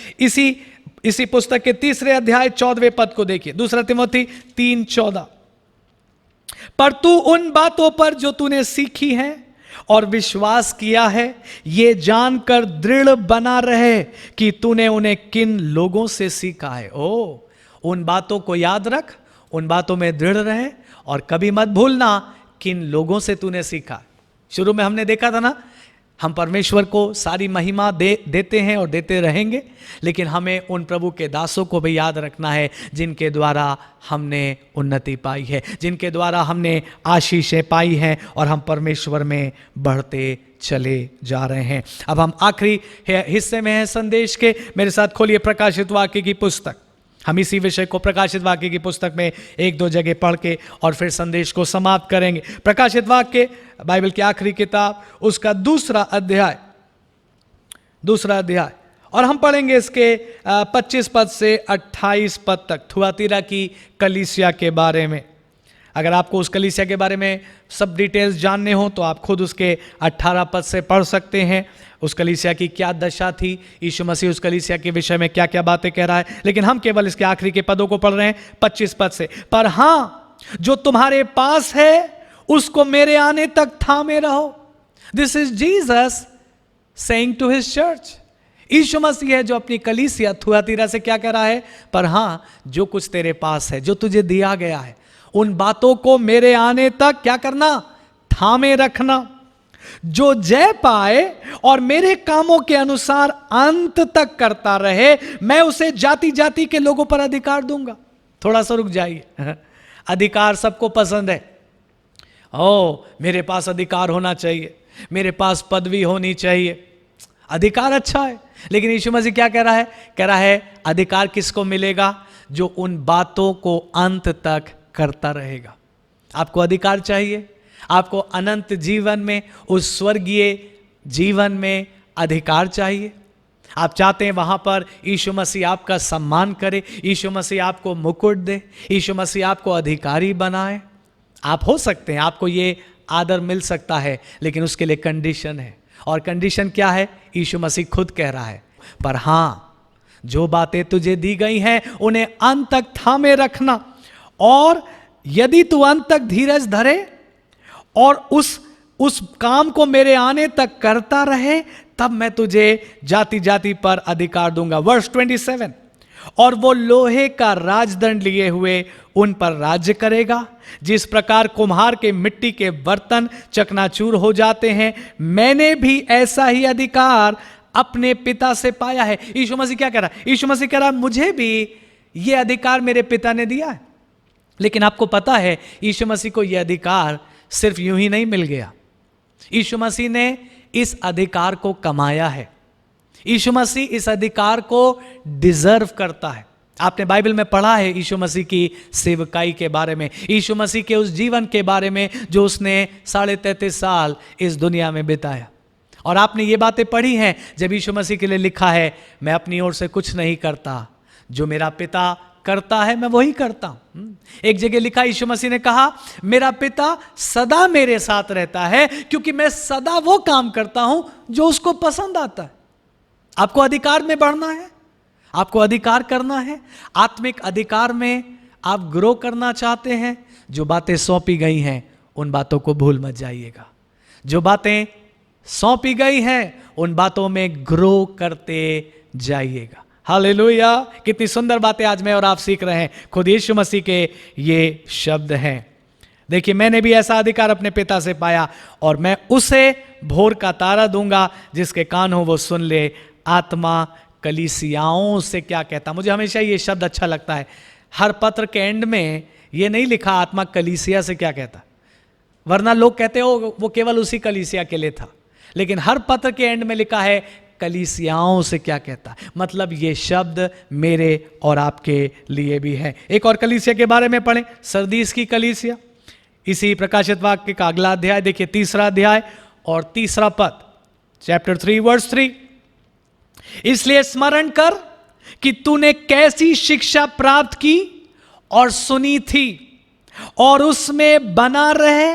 इसी पुस्तक के 3 अध्याय 14वें पद को देखिए, 2 तिमोथी 3:14, पर तू उन बातों पर जो तूने सीखी है और विश्वास किया है ये जानकर दृढ़ बना रहे कि तूने उन्हें किन लोगों से सीखा है। ओ उन बातों को याद रख, उन बातों में दृढ़ रहे, और कभी मत भूलना किन लोगों से तूने सीखा। शुरू में हमने देखा था ना, हम परमेश्वर को सारी महिमा देते हैं और देते रहेंगे, लेकिन हमें उन प्रभु के दासों को भी याद रखना है जिनके द्वारा हमने उन्नति पाई है, जिनके द्वारा हमने आशीषें पाई हैं, और हम परमेश्वर में बढ़ते चले जा रहे हैं। अब हम आखिरी हिस्से में हैं संदेश के। मेरे साथ खोलिए प्रकाशित वाक्य की पुस्तक। हम इसी विषय को प्रकाशित वाक्य की पुस्तक में 1-2 जगह पढ़ के और फिर संदेश को समाप्त करेंगे। प्रकाशित वाक्य बाइबल की आखिरी किताब, उसका 2 अध्याय, और हम पढ़ेंगे इसके 25 पद से 28 पद तक, थुआतीरा की कलीसिया के बारे में। अगर आपको उस कलीसिया के बारे में सब डिटेल्स जानने हो तो आप खुद उसके 18 पद से पढ़ सकते हैं, उस कलीसिया की क्या दशा थी, यीशु मसीह उस कलीसिया के विषय में क्या क्या बातें कह रहा है। लेकिन हम केवल इसके आखिरी के पदों को पढ़ रहे हैं 25 पद से। पर हां, जो तुम्हारे पास है उसको मेरे आने तक थामे रहो। This is Jesus saying to his church. यीशु मसीह है जो अपनी कलीसिया थुआतीरा से क्या कह रहा है? पर हां, जो कुछ तेरे पास है, जो तुझे दिया गया है, उन बातों को मेरे आने तक क्या करना? थामे रखना। जो जय पाए और मेरे कामों के अनुसार अंत तक करता रहे, मैं उसे जाति जाति के लोगों पर अधिकार दूंगा। थोड़ा सा रुक जाइए। अधिकार सबको पसंद है। मेरे पास अधिकार होना चाहिए, मेरे पास पदवी होनी चाहिए। अधिकार अच्छा है, लेकिन यीशु मसीह क्या कह रहा है? कह रहा है अधिकार किसको मिलेगा? जो उन बातों को अंत तक करता रहेगा। आपको अधिकार चाहिए, आपको अनंत जीवन में, उस स्वर्गीय जीवन में अधिकार चाहिए। आप चाहते हैं वहां पर यीशु मसीह आपका सम्मान करे, यीशु मसीह आपको मुकुट दे, यीशु मसीह आपको अधिकारी बनाए। आप हो सकते हैं, आपको ये आदर मिल सकता है, लेकिन उसके लिए कंडीशन है। और कंडीशन क्या है? यीशु मसीह खुद कह रहा है, पर हां, जो बातें तुझे दी गई हैं उन्हें अंत तक थामे रखना, और यदि तू अंत तक धीरज धरे और उस काम को मेरे आने तक करता रहे, तब मैं तुझे जाति जाति पर अधिकार दूंगा। वर्स 27, और वो लोहे का राजदंड लिए हुए उन पर राज्य करेगा, जिस प्रकार कुम्हार के मिट्टी के बर्तन चकनाचूर हो जाते हैं, मैंने भी ऐसा ही अधिकार अपने पिता से पाया है। यीशु मसीह क्या कह रहा है? यीशु मसीह कह रहा है मुझे भी ये अधिकार मेरे पिता ने दिया है। लेकिन आपको पता है यीशु मसीह को यह अधिकार सिर्फ यूं ही नहीं मिल गया। यीशु मसीह ने इस अधिकार को कमाया है। यीशु मसीह इस अधिकार को डिजर्व करता है। आपने बाइबल में पढ़ा है यीशु मसीह की सेवकाई के बारे में, यीशु मसीह के उस जीवन के बारे में जो उसने 33.5 साल इस दुनिया में बिताया। और आपने ये बातें पढ़ी हैं जब यीशु मसीह के लिए लिखा है, मैं अपनी ओर से कुछ नहीं करता, जो मेरा पिता करता है मैं वही करता हूं। एक जगह लिखा, यीशु मसीह ने कहा, मेरा पिता सदा मेरे साथ रहता है क्योंकि मैं सदा वो काम करता हूं जो उसको पसंद आता है। आपको अधिकार में बढ़ना है, आपको अधिकार करना है, आत्मिक अधिकार में आप ग्रो करना चाहते हैं, जो बातें सौंपी गई हैं उन बातों को भूल मत जाइएगा। जो बातें सौंपी गई हैं उन बातों में ग्रो करते जाइएगा। हालेलुया। कितनी सुंदर बातें आज मैं और आप सीख रहे हैं, खुद यीशु मसीह के ये शब्द हैं। देखिए, मैंने भी ऐसा अधिकार अपने पिता से पाया और मैं उसे भोर का तारा दूंगा, जिसके कान हो वो सुन ले। आत्मा कलीसियाओं से क्या कहता। मुझे हमेशा ये शब्द अच्छा लगता है। हर पत्र के एंड में ये नहीं लिखा आत्मा कलीसिया से क्या कहता, वरना लोग कहते हो वो केवल उसी कलीसिया के लिए था, लेकिन हर पत्र के एंड में लिखा है कलीसियाओं से क्या कहता। मतलब ये शब्द मेरे और आपके लिए भी है। एक और कलीसिया के बारे में पढ़ें, सरदीस की कलीसिया। इसी प्रकाशित वाक्य का अगला अध्याय देखिए, 3रा अध्याय और 3रा पद, चैप्टर 3 वर्स 3। इसलिए स्मरण कर कि तूने कैसी शिक्षा प्राप्त की और सुनी थी, और उसमें बना रहे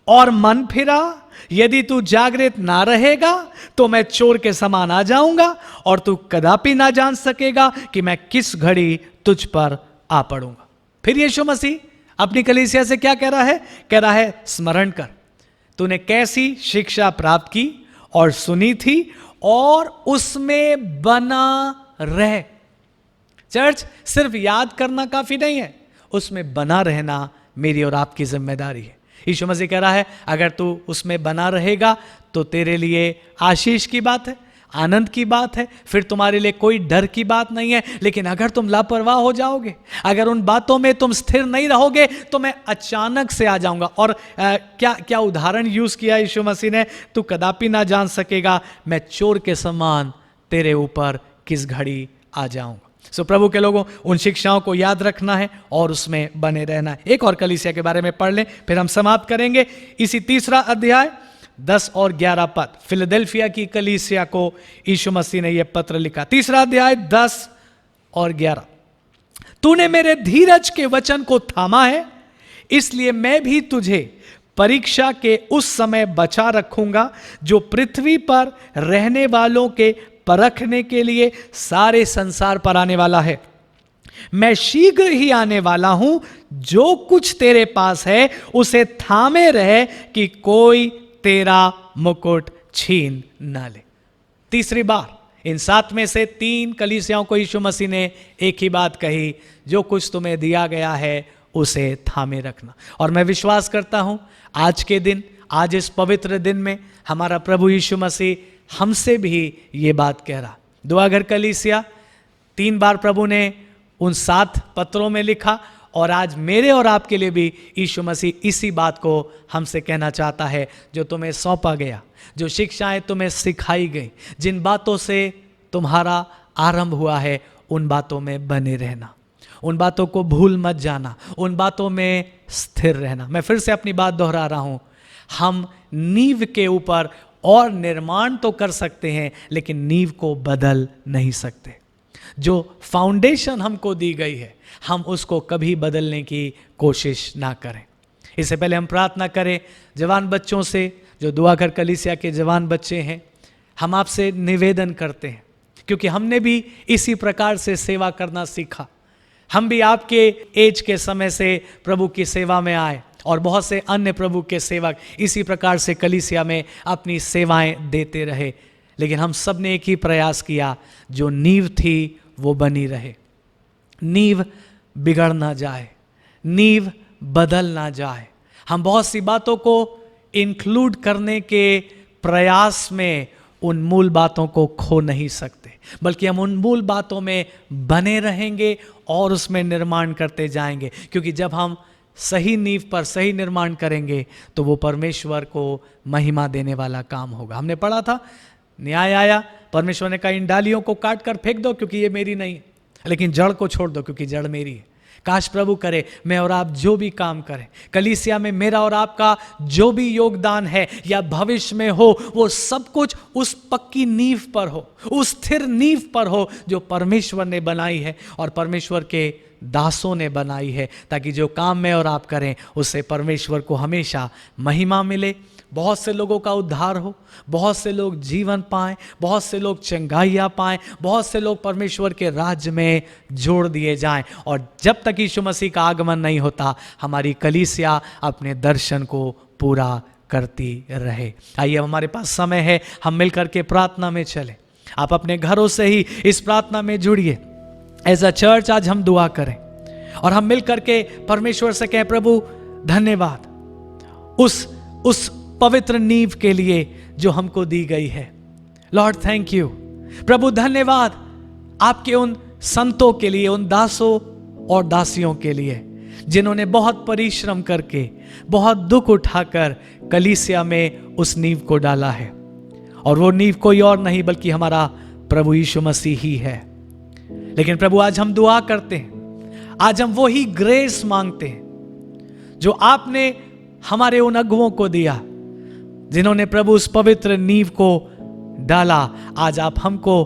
और मन फिरा। यदि तू जागृत ना रहेगा तो मैं चोर के समान आ जाऊंगा और तू कदापि ना जान सकेगा कि मैं किस घड़ी तुझ पर आ पड़ूंगा। फिर यीशु मसीह अपनी कलीसिया से क्या कह रहा है? कह रहा है स्मरण कर, तूने कैसी शिक्षा प्राप्त की और सुनी थी और उसमें बना रहे। चर्च, सिर्फ याद करना काफी नहीं है, उसमें बना रहना मेरी और आपकी जिम्मेदारी है। यीशु मसीह कह रहा है अगर तू उसमें बना रहेगा तो तेरे लिए आशीष की बात है, आनंद की बात है, फिर तुम्हारे लिए कोई डर की बात नहीं है। लेकिन अगर तुम लापरवाह हो जाओगे, अगर उन बातों में तुम स्थिर नहीं रहोगे, तो मैं अचानक से आ जाऊंगा। और क्या उदाहरण यूज किया यीशु मसीह ने? तू कदापि ना जान सकेगा, मैं चोर के समान तेरे ऊपर किस घड़ी आ जाऊंगा। सो प्रभु के लोगों, उन शिक्षाओं को याद रखना है और उसमें बने रहना है। एक और कलीसिया के बारे में पढ़ लें, फिर हम समाप्त करेंगे। इसी 3रा अध्याय 10 और 11 पद, फिलडेल्फिया की कलीसिया को यीशु मसीह ने यह पत्र लिखा। 3रा अध्याय 10 और 11। तूने मेरे धीरज के वचन को थामा है, इसलिए मैं भी तुझे परीक्षा के उस समय बचा रखूंगा जो पृथ्वी पर रहने वालों के परखने के लिए सारे संसार पर आने वाला है। मैं शीघ्र ही आने वाला हूं, जो कुछ तेरे पास है उसे थामे रहे कि कोई तेरा मुकुट छीन ना ले। तीसरी बार इन 7 में से 3 कलीसियाओं को यीशु मसीह ने एक ही बात कही, जो कुछ तुम्हें दिया गया है उसे थामे रखना। और मैं विश्वास करता हूं आज के दिन, आज इस पवित्र दिन में हमारा प्रभु यीशु मसीह हमसे भी ये बात कह रहा। दुआघर कलीसिया 3 बार प्रभु ने उन 7 पत्रों में लिखा, और आज मेरे और आपके लिए भी यीशु मसीह इसी बात को हमसे कहना चाहता है। जो तुम्हें सौंपा गया, जो शिक्षाएं तुम्हें सिखाई गई, जिन बातों से तुम्हारा आरंभ हुआ है, उन बातों में बने रहना, उन बातों को भूल मत जाना, उन बातों में स्थिर रहना। मैं फिर से अपनी बात दोहरा रहा हूं, हम नींव के ऊपर और निर्माण तो कर सकते हैं, लेकिन नींव को बदल नहीं सकते। जो फाउंडेशन हमको दी गई है, हम उसको कभी बदलने की कोशिश ना करें। इससे पहले हम प्रार्थना करें जवान बच्चों से, जो दुआघर कलीसिया के जवान बच्चे हैं, हम आपसे निवेदन करते हैं, क्योंकि हमने भी इसी प्रकार से सेवा करना सीखा। हम भी आपके एज के समय से प्रभु की सेवा में आए, और बहुत से अन्य प्रभु के सेवक इसी प्रकार से कलीसिया में अपनी सेवाएं देते रहे। लेकिन हम सब ने एक ही प्रयास किया, जो नींव थी वो बनी रहे, नींव बिगड़ ना जाए, नींव बदल ना जाए। हम बहुत सी बातों को इंक्लूड करने के प्रयास में उन मूल बातों को खो नहीं सकते, बल्कि हम उन मूल बातों में बने रहेंगे और उसमें निर्माण करते जाएंगे। क्योंकि जब हम सही नींव पर सही निर्माण करेंगे तो वो परमेश्वर को महिमा देने वाला काम होगा। हमने पढ़ा था, न्याय आया, परमेश्वर ने कहा इन डालियों को काट कर फेंक दो क्योंकि ये मेरी नहीं है, लेकिन जड़ को छोड़ दो क्योंकि जड़ मेरी है। काश प्रभु करे मैं और आप जो भी काम करें, कलीसिया में मेरा और आपका जो भी योगदान है या भविष्य में हो, वो सब कुछ उस पक्की नींव पर हो, उस स्थिर नींव पर हो जो परमेश्वर ने बनाई है। और परमेश्वर के दासों ने बनाई है, ताकि जो काम मैं और आप करें उससे परमेश्वर को हमेशा महिमा मिले, बहुत से लोगों का उद्धार हो, बहुत से लोग जीवन पाएं, बहुत से लोग चंगाइयाँ पाएं, बहुत से लोग परमेश्वर के राज्य में जोड़ दिए जाएं। और जब तक यीशु मसीह का आगमन नहीं होता, हमारी कलीसिया अपने दर्शन को पूरा करती रहे। आइए, हमारे पास समय है, हम मिलकर के प्रार्थना में चलें। आप अपने घरों से ही इस प्रार्थना में जुड़िए। एज अ चर्च आज हम दुआ करें और हम मिलकर के परमेश्वर से कहें, प्रभु धन्यवाद उस पवित्र नींव के लिए जो हमको दी गई है। Lord thank you. प्रभु धन्यवाद आपके उन संतों के लिए, उन दासों और दासियों के लिए जिन्होंने बहुत परिश्रम करके, बहुत दुख उठाकर कलीसिया में उस नींव को डाला है। और वो नींव कोई और नहीं बल्कि हमारा प्रभु यीशु मसीह ही है। लेकिन प्रभु आज हम दुआ करते हैं, आज हम वही ग्रेस मांगते हैं जो आपने हमारे उन अगुओं को दिया जिन्होंने प्रभु उस पवित्र नींव को डाला। आज आप हमको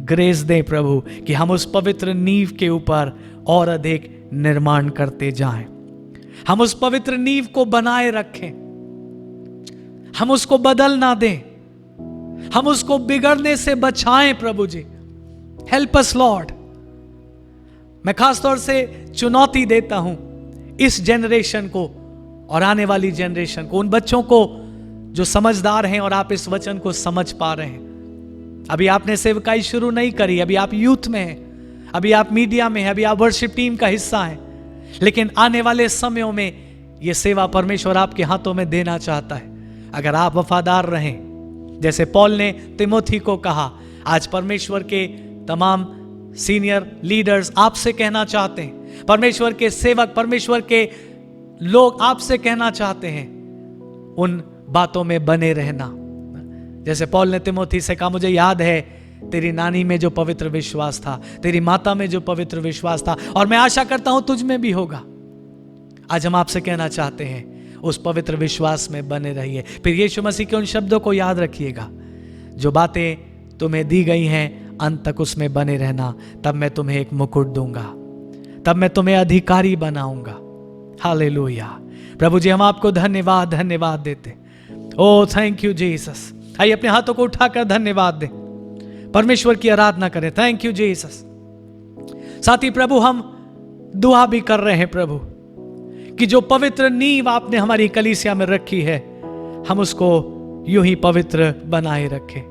ग्रेस दें प्रभु कि हम उस पवित्र नींव के ऊपर और अधिक निर्माण करते जाएं। हम उस पवित्र नींव को बनाए रखें, हम उसको बदल ना दें, हम उसको बिगड़ने से बचाएं प्रभु जी। Help us Lord. मैं खास तौर से चुनौती देता हूं इस जनरेशन को और आने वाली जनरेशन को, उन बच्चों को जो समझदार हैं और आप इस वचन को समझ पा रहे हैं। अभी आपने सेवकाई शुरू नहीं करी, अभी आप यूथ में हैं, अभी आप मीडिया में हैं, अभी आप वर्शिप टीम का हिस्सा हैं, लेकिन आने वाले समयों में यह सेवा परमेश्वर आपके हाथों में देना चाहता है। अगर आप वफादार रहें, जैसे पौल ने तिमोथी को कहा, आज परमेश्वर के तमाम सीनियर लीडर्स आपसे कहना चाहते हैं, परमेश्वर के सेवक, परमेश्वर के लोग आपसे कहना चाहते हैं, उन बातों में बने रहना। जैसे पौल ने तिमोथी से कहा, मुझे याद है तेरी नानी में जो पवित्र विश्वास था, तेरी माता में जो पवित्र विश्वास था, और मैं आशा करता हूं तुझ में भी होगा। आज हम आपसे कहना चाहते हैं, उस पवित्र विश्वास में बने रहिए। फिर यीशु मसीह के उन शब्दों को याद रखिएगा, जो बातें तुम्हें दी गई हैं अंत तक उसमें बने रहना, तब मैं तुम्हें एक मुकुट दूंगा, तब मैं तुम्हें अधिकारी बनाऊंगा। हालेलुया। प्रभु जी, हम आपको धन्यवाद देते। ओ थैंक यू जीसस। आइए अपने हाथों को उठाकर धन्यवाद दें, परमेश्वर की आराधना करें। Thank you Jesus. साथ ही प्रभु हम दुआ भी कर रहे हैं प्रभु कि जो पवित्र नींव आपने हमारी कलीसिया में रखी है, हम उसको यूं ही पवित्र बनाए रखें।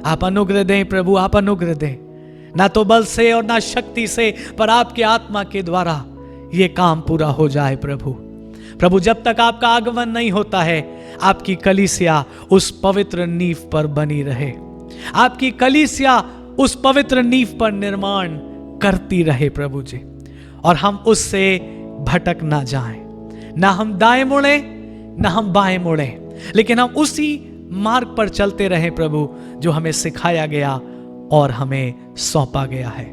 आप अनुग्रह दें प्रभु, आप अनुग्रह दें, ना तो बल से और ना शक्ति से, पर आपके आत्मा के द्वारा ये काम पूरा हो जाए प्रभु। प्रभु, जब तक आपका आगमन नहीं होता है, आपकी कलीसिया उस पवित्र नींव पर बनी रहे, आपकी कलीसिया उस पवित्र नींव पर निर्माण करती रहे प्रभु जी, और हम उससे भटक ना जाएं, ना हम दाएं मुड़े ना हम बाएं मुड़े, लेकिन हम उसी मार्ग पर चलते रहे प्रभु जो हमें सिखाया गया और हमें सौंपा गया है।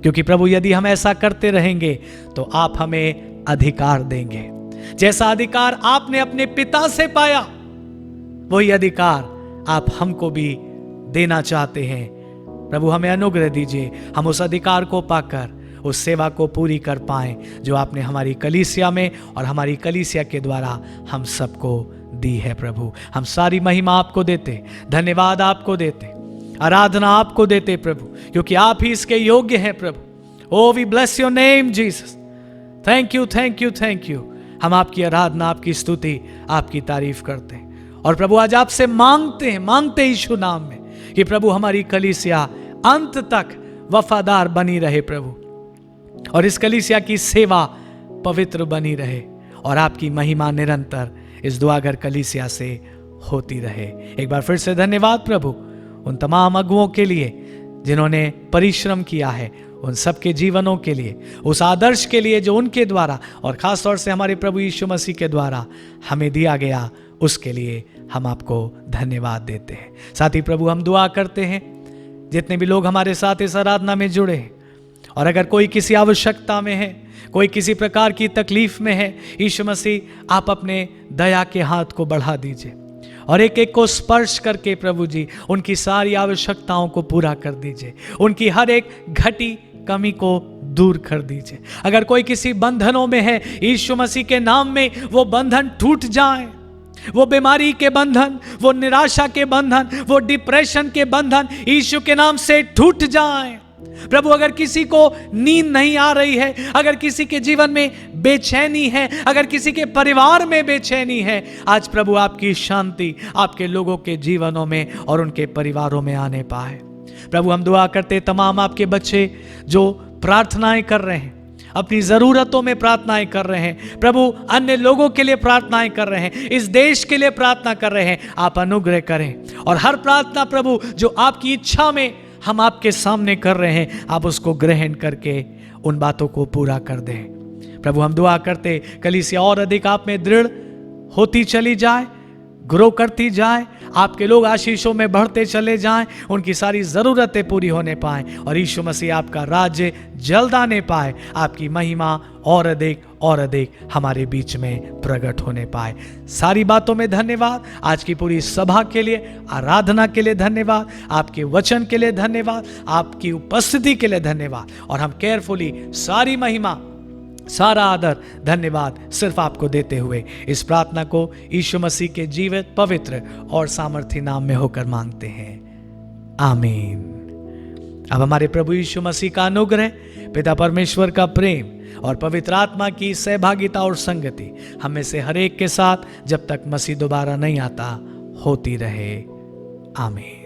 क्योंकि प्रभु यदि हम ऐसा करते रहेंगे तो आप हमें अधिकार देंगे, जैसा अधिकार आपने अपने पिता से पाया, वही अधिकार आप हमको भी देना चाहते हैं। प्रभु हमें अनुग्रह दीजिए, हम उस अधिकार को पाकर उस सेवा को पूरी कर पाएं जो आपने हमारी कलीसिया में और हमारी कलीसिया के द्वारा हम सबको दी है। प्रभु, हम सारी महिमा आपको देते, धन्यवाद आपको देते, आराधना आपको देते प्रभु, क्योंकि आप ही इसके योग्य हैं प्रभु। Oh we bless your name Jesus. Thank you, thank you, thank you. हम आपकी आराधना, आपकी स्तुति, आपकी तारीफ करते हैं। और प्रभु आज आपसे मांगते यीशु नाम में कि प्रभु हमारी कलीसिया अंत तक वफादार बनी रहे प्रभु, और इस कलीसिया की सेवा पवित्र बनी रहे, और आपकी महिमा निरंतर इस दुआगर कलीसिया से होती रहे। एक बार फिर से धन्यवाद प्रभु उन तमाम अगुओं के लिए जिन्होंने परिश्रम किया है, उन सबके जीवनों के लिए, उस आदर्श के लिए जो उनके द्वारा और खास तौर से हमारे प्रभु यीशु मसीह के द्वारा हमें दिया गया, उसके लिए हम आपको धन्यवाद देते हैं। साथ ही प्रभु हम दुआ करते हैं जितने भी लोग हमारे साथ इस आराधना में जुड़े हैं, और अगर कोई किसी आवश्यकता में है, कोई किसी प्रकार की तकलीफ में है, यीशु मसीह आप अपने दया के हाथ को बढ़ा दीजिए और एक एक को स्पर्श करके प्रभु जी उनकी सारी आवश्यकताओं को पूरा कर दीजिए, उनकी हर एक घटी कमी को दूर कर दीजिए। अगर कोई किसी बंधनों में है, यीशु मसीह के नाम में वो बंधन टूट जाए। वो बीमारी के बंधन, वो निराशा के बंधन, वो डिप्रेशन के बंधन यीशु के नाम से टूट जाए। प्रभु, अगर किसी को नींद नहीं आ रही है, अगर किसी के जीवन में बेचैनी है, अगर किसी के परिवार में बेचैनी है, आज प्रभु आपकी शांति आपके लोगों के जीवनों में और उनके परिवारों में आने पाए। प्रभु, हम दुआ करते तमाम आपके बच्चे जो प्रार्थनाएं कर रहे हैं, अपनी जरूरतों में प्रार्थनाएं कर रहे हैं, प्रभु अन्य लोगों के लिए प्रार्थनाएं कर रहे हैं, इस देश के लिए प्रार्थना कर रहे हैं, आप अनुग्रह करें। और हर प्रार्थना प्रभु जो आपकी इच्छा में हम आपके सामने कर रहे हैं, आप उसको ग्रहण करके उन बातों को पूरा कर दें। प्रभु, हम दुआ करते कलीसिया और अधिक आप में दृढ़ होती चली जाए, ग्रो करती जाए, आपके लोग आशीषों में बढ़ते चले जाएं, उनकी सारी ज़रूरतें पूरी होने पाएं और यीशु मसीह आपका राज्य जल्द आने पाए, आपकी महिमा और अधिक हमारे बीच में प्रकट होने पाए। सारी बातों में धन्यवाद। आज की पूरी सभा के लिए, आराधना के लिए धन्यवाद, आपके वचन के लिए धन्यवाद, आपकी उपस्थिति के लिए धन्यवाद। और हम केयरफुली सारी महिमा, सारा आदर, धन्यवाद सिर्फ आपको देते हुए इस प्रार्थना को यीशु मसीह के जीवित, पवित्र और सामर्थी नाम में होकर मांगते हैं, आमीन। अब हमारे प्रभु यीशु मसीह का अनुग्रह, पिता परमेश्वर का प्रेम और पवित्र आत्मा की सहभागिता और संगति हम में से हर एक के साथ जब तक मसीह दोबारा नहीं आता होती रहे, आमीन।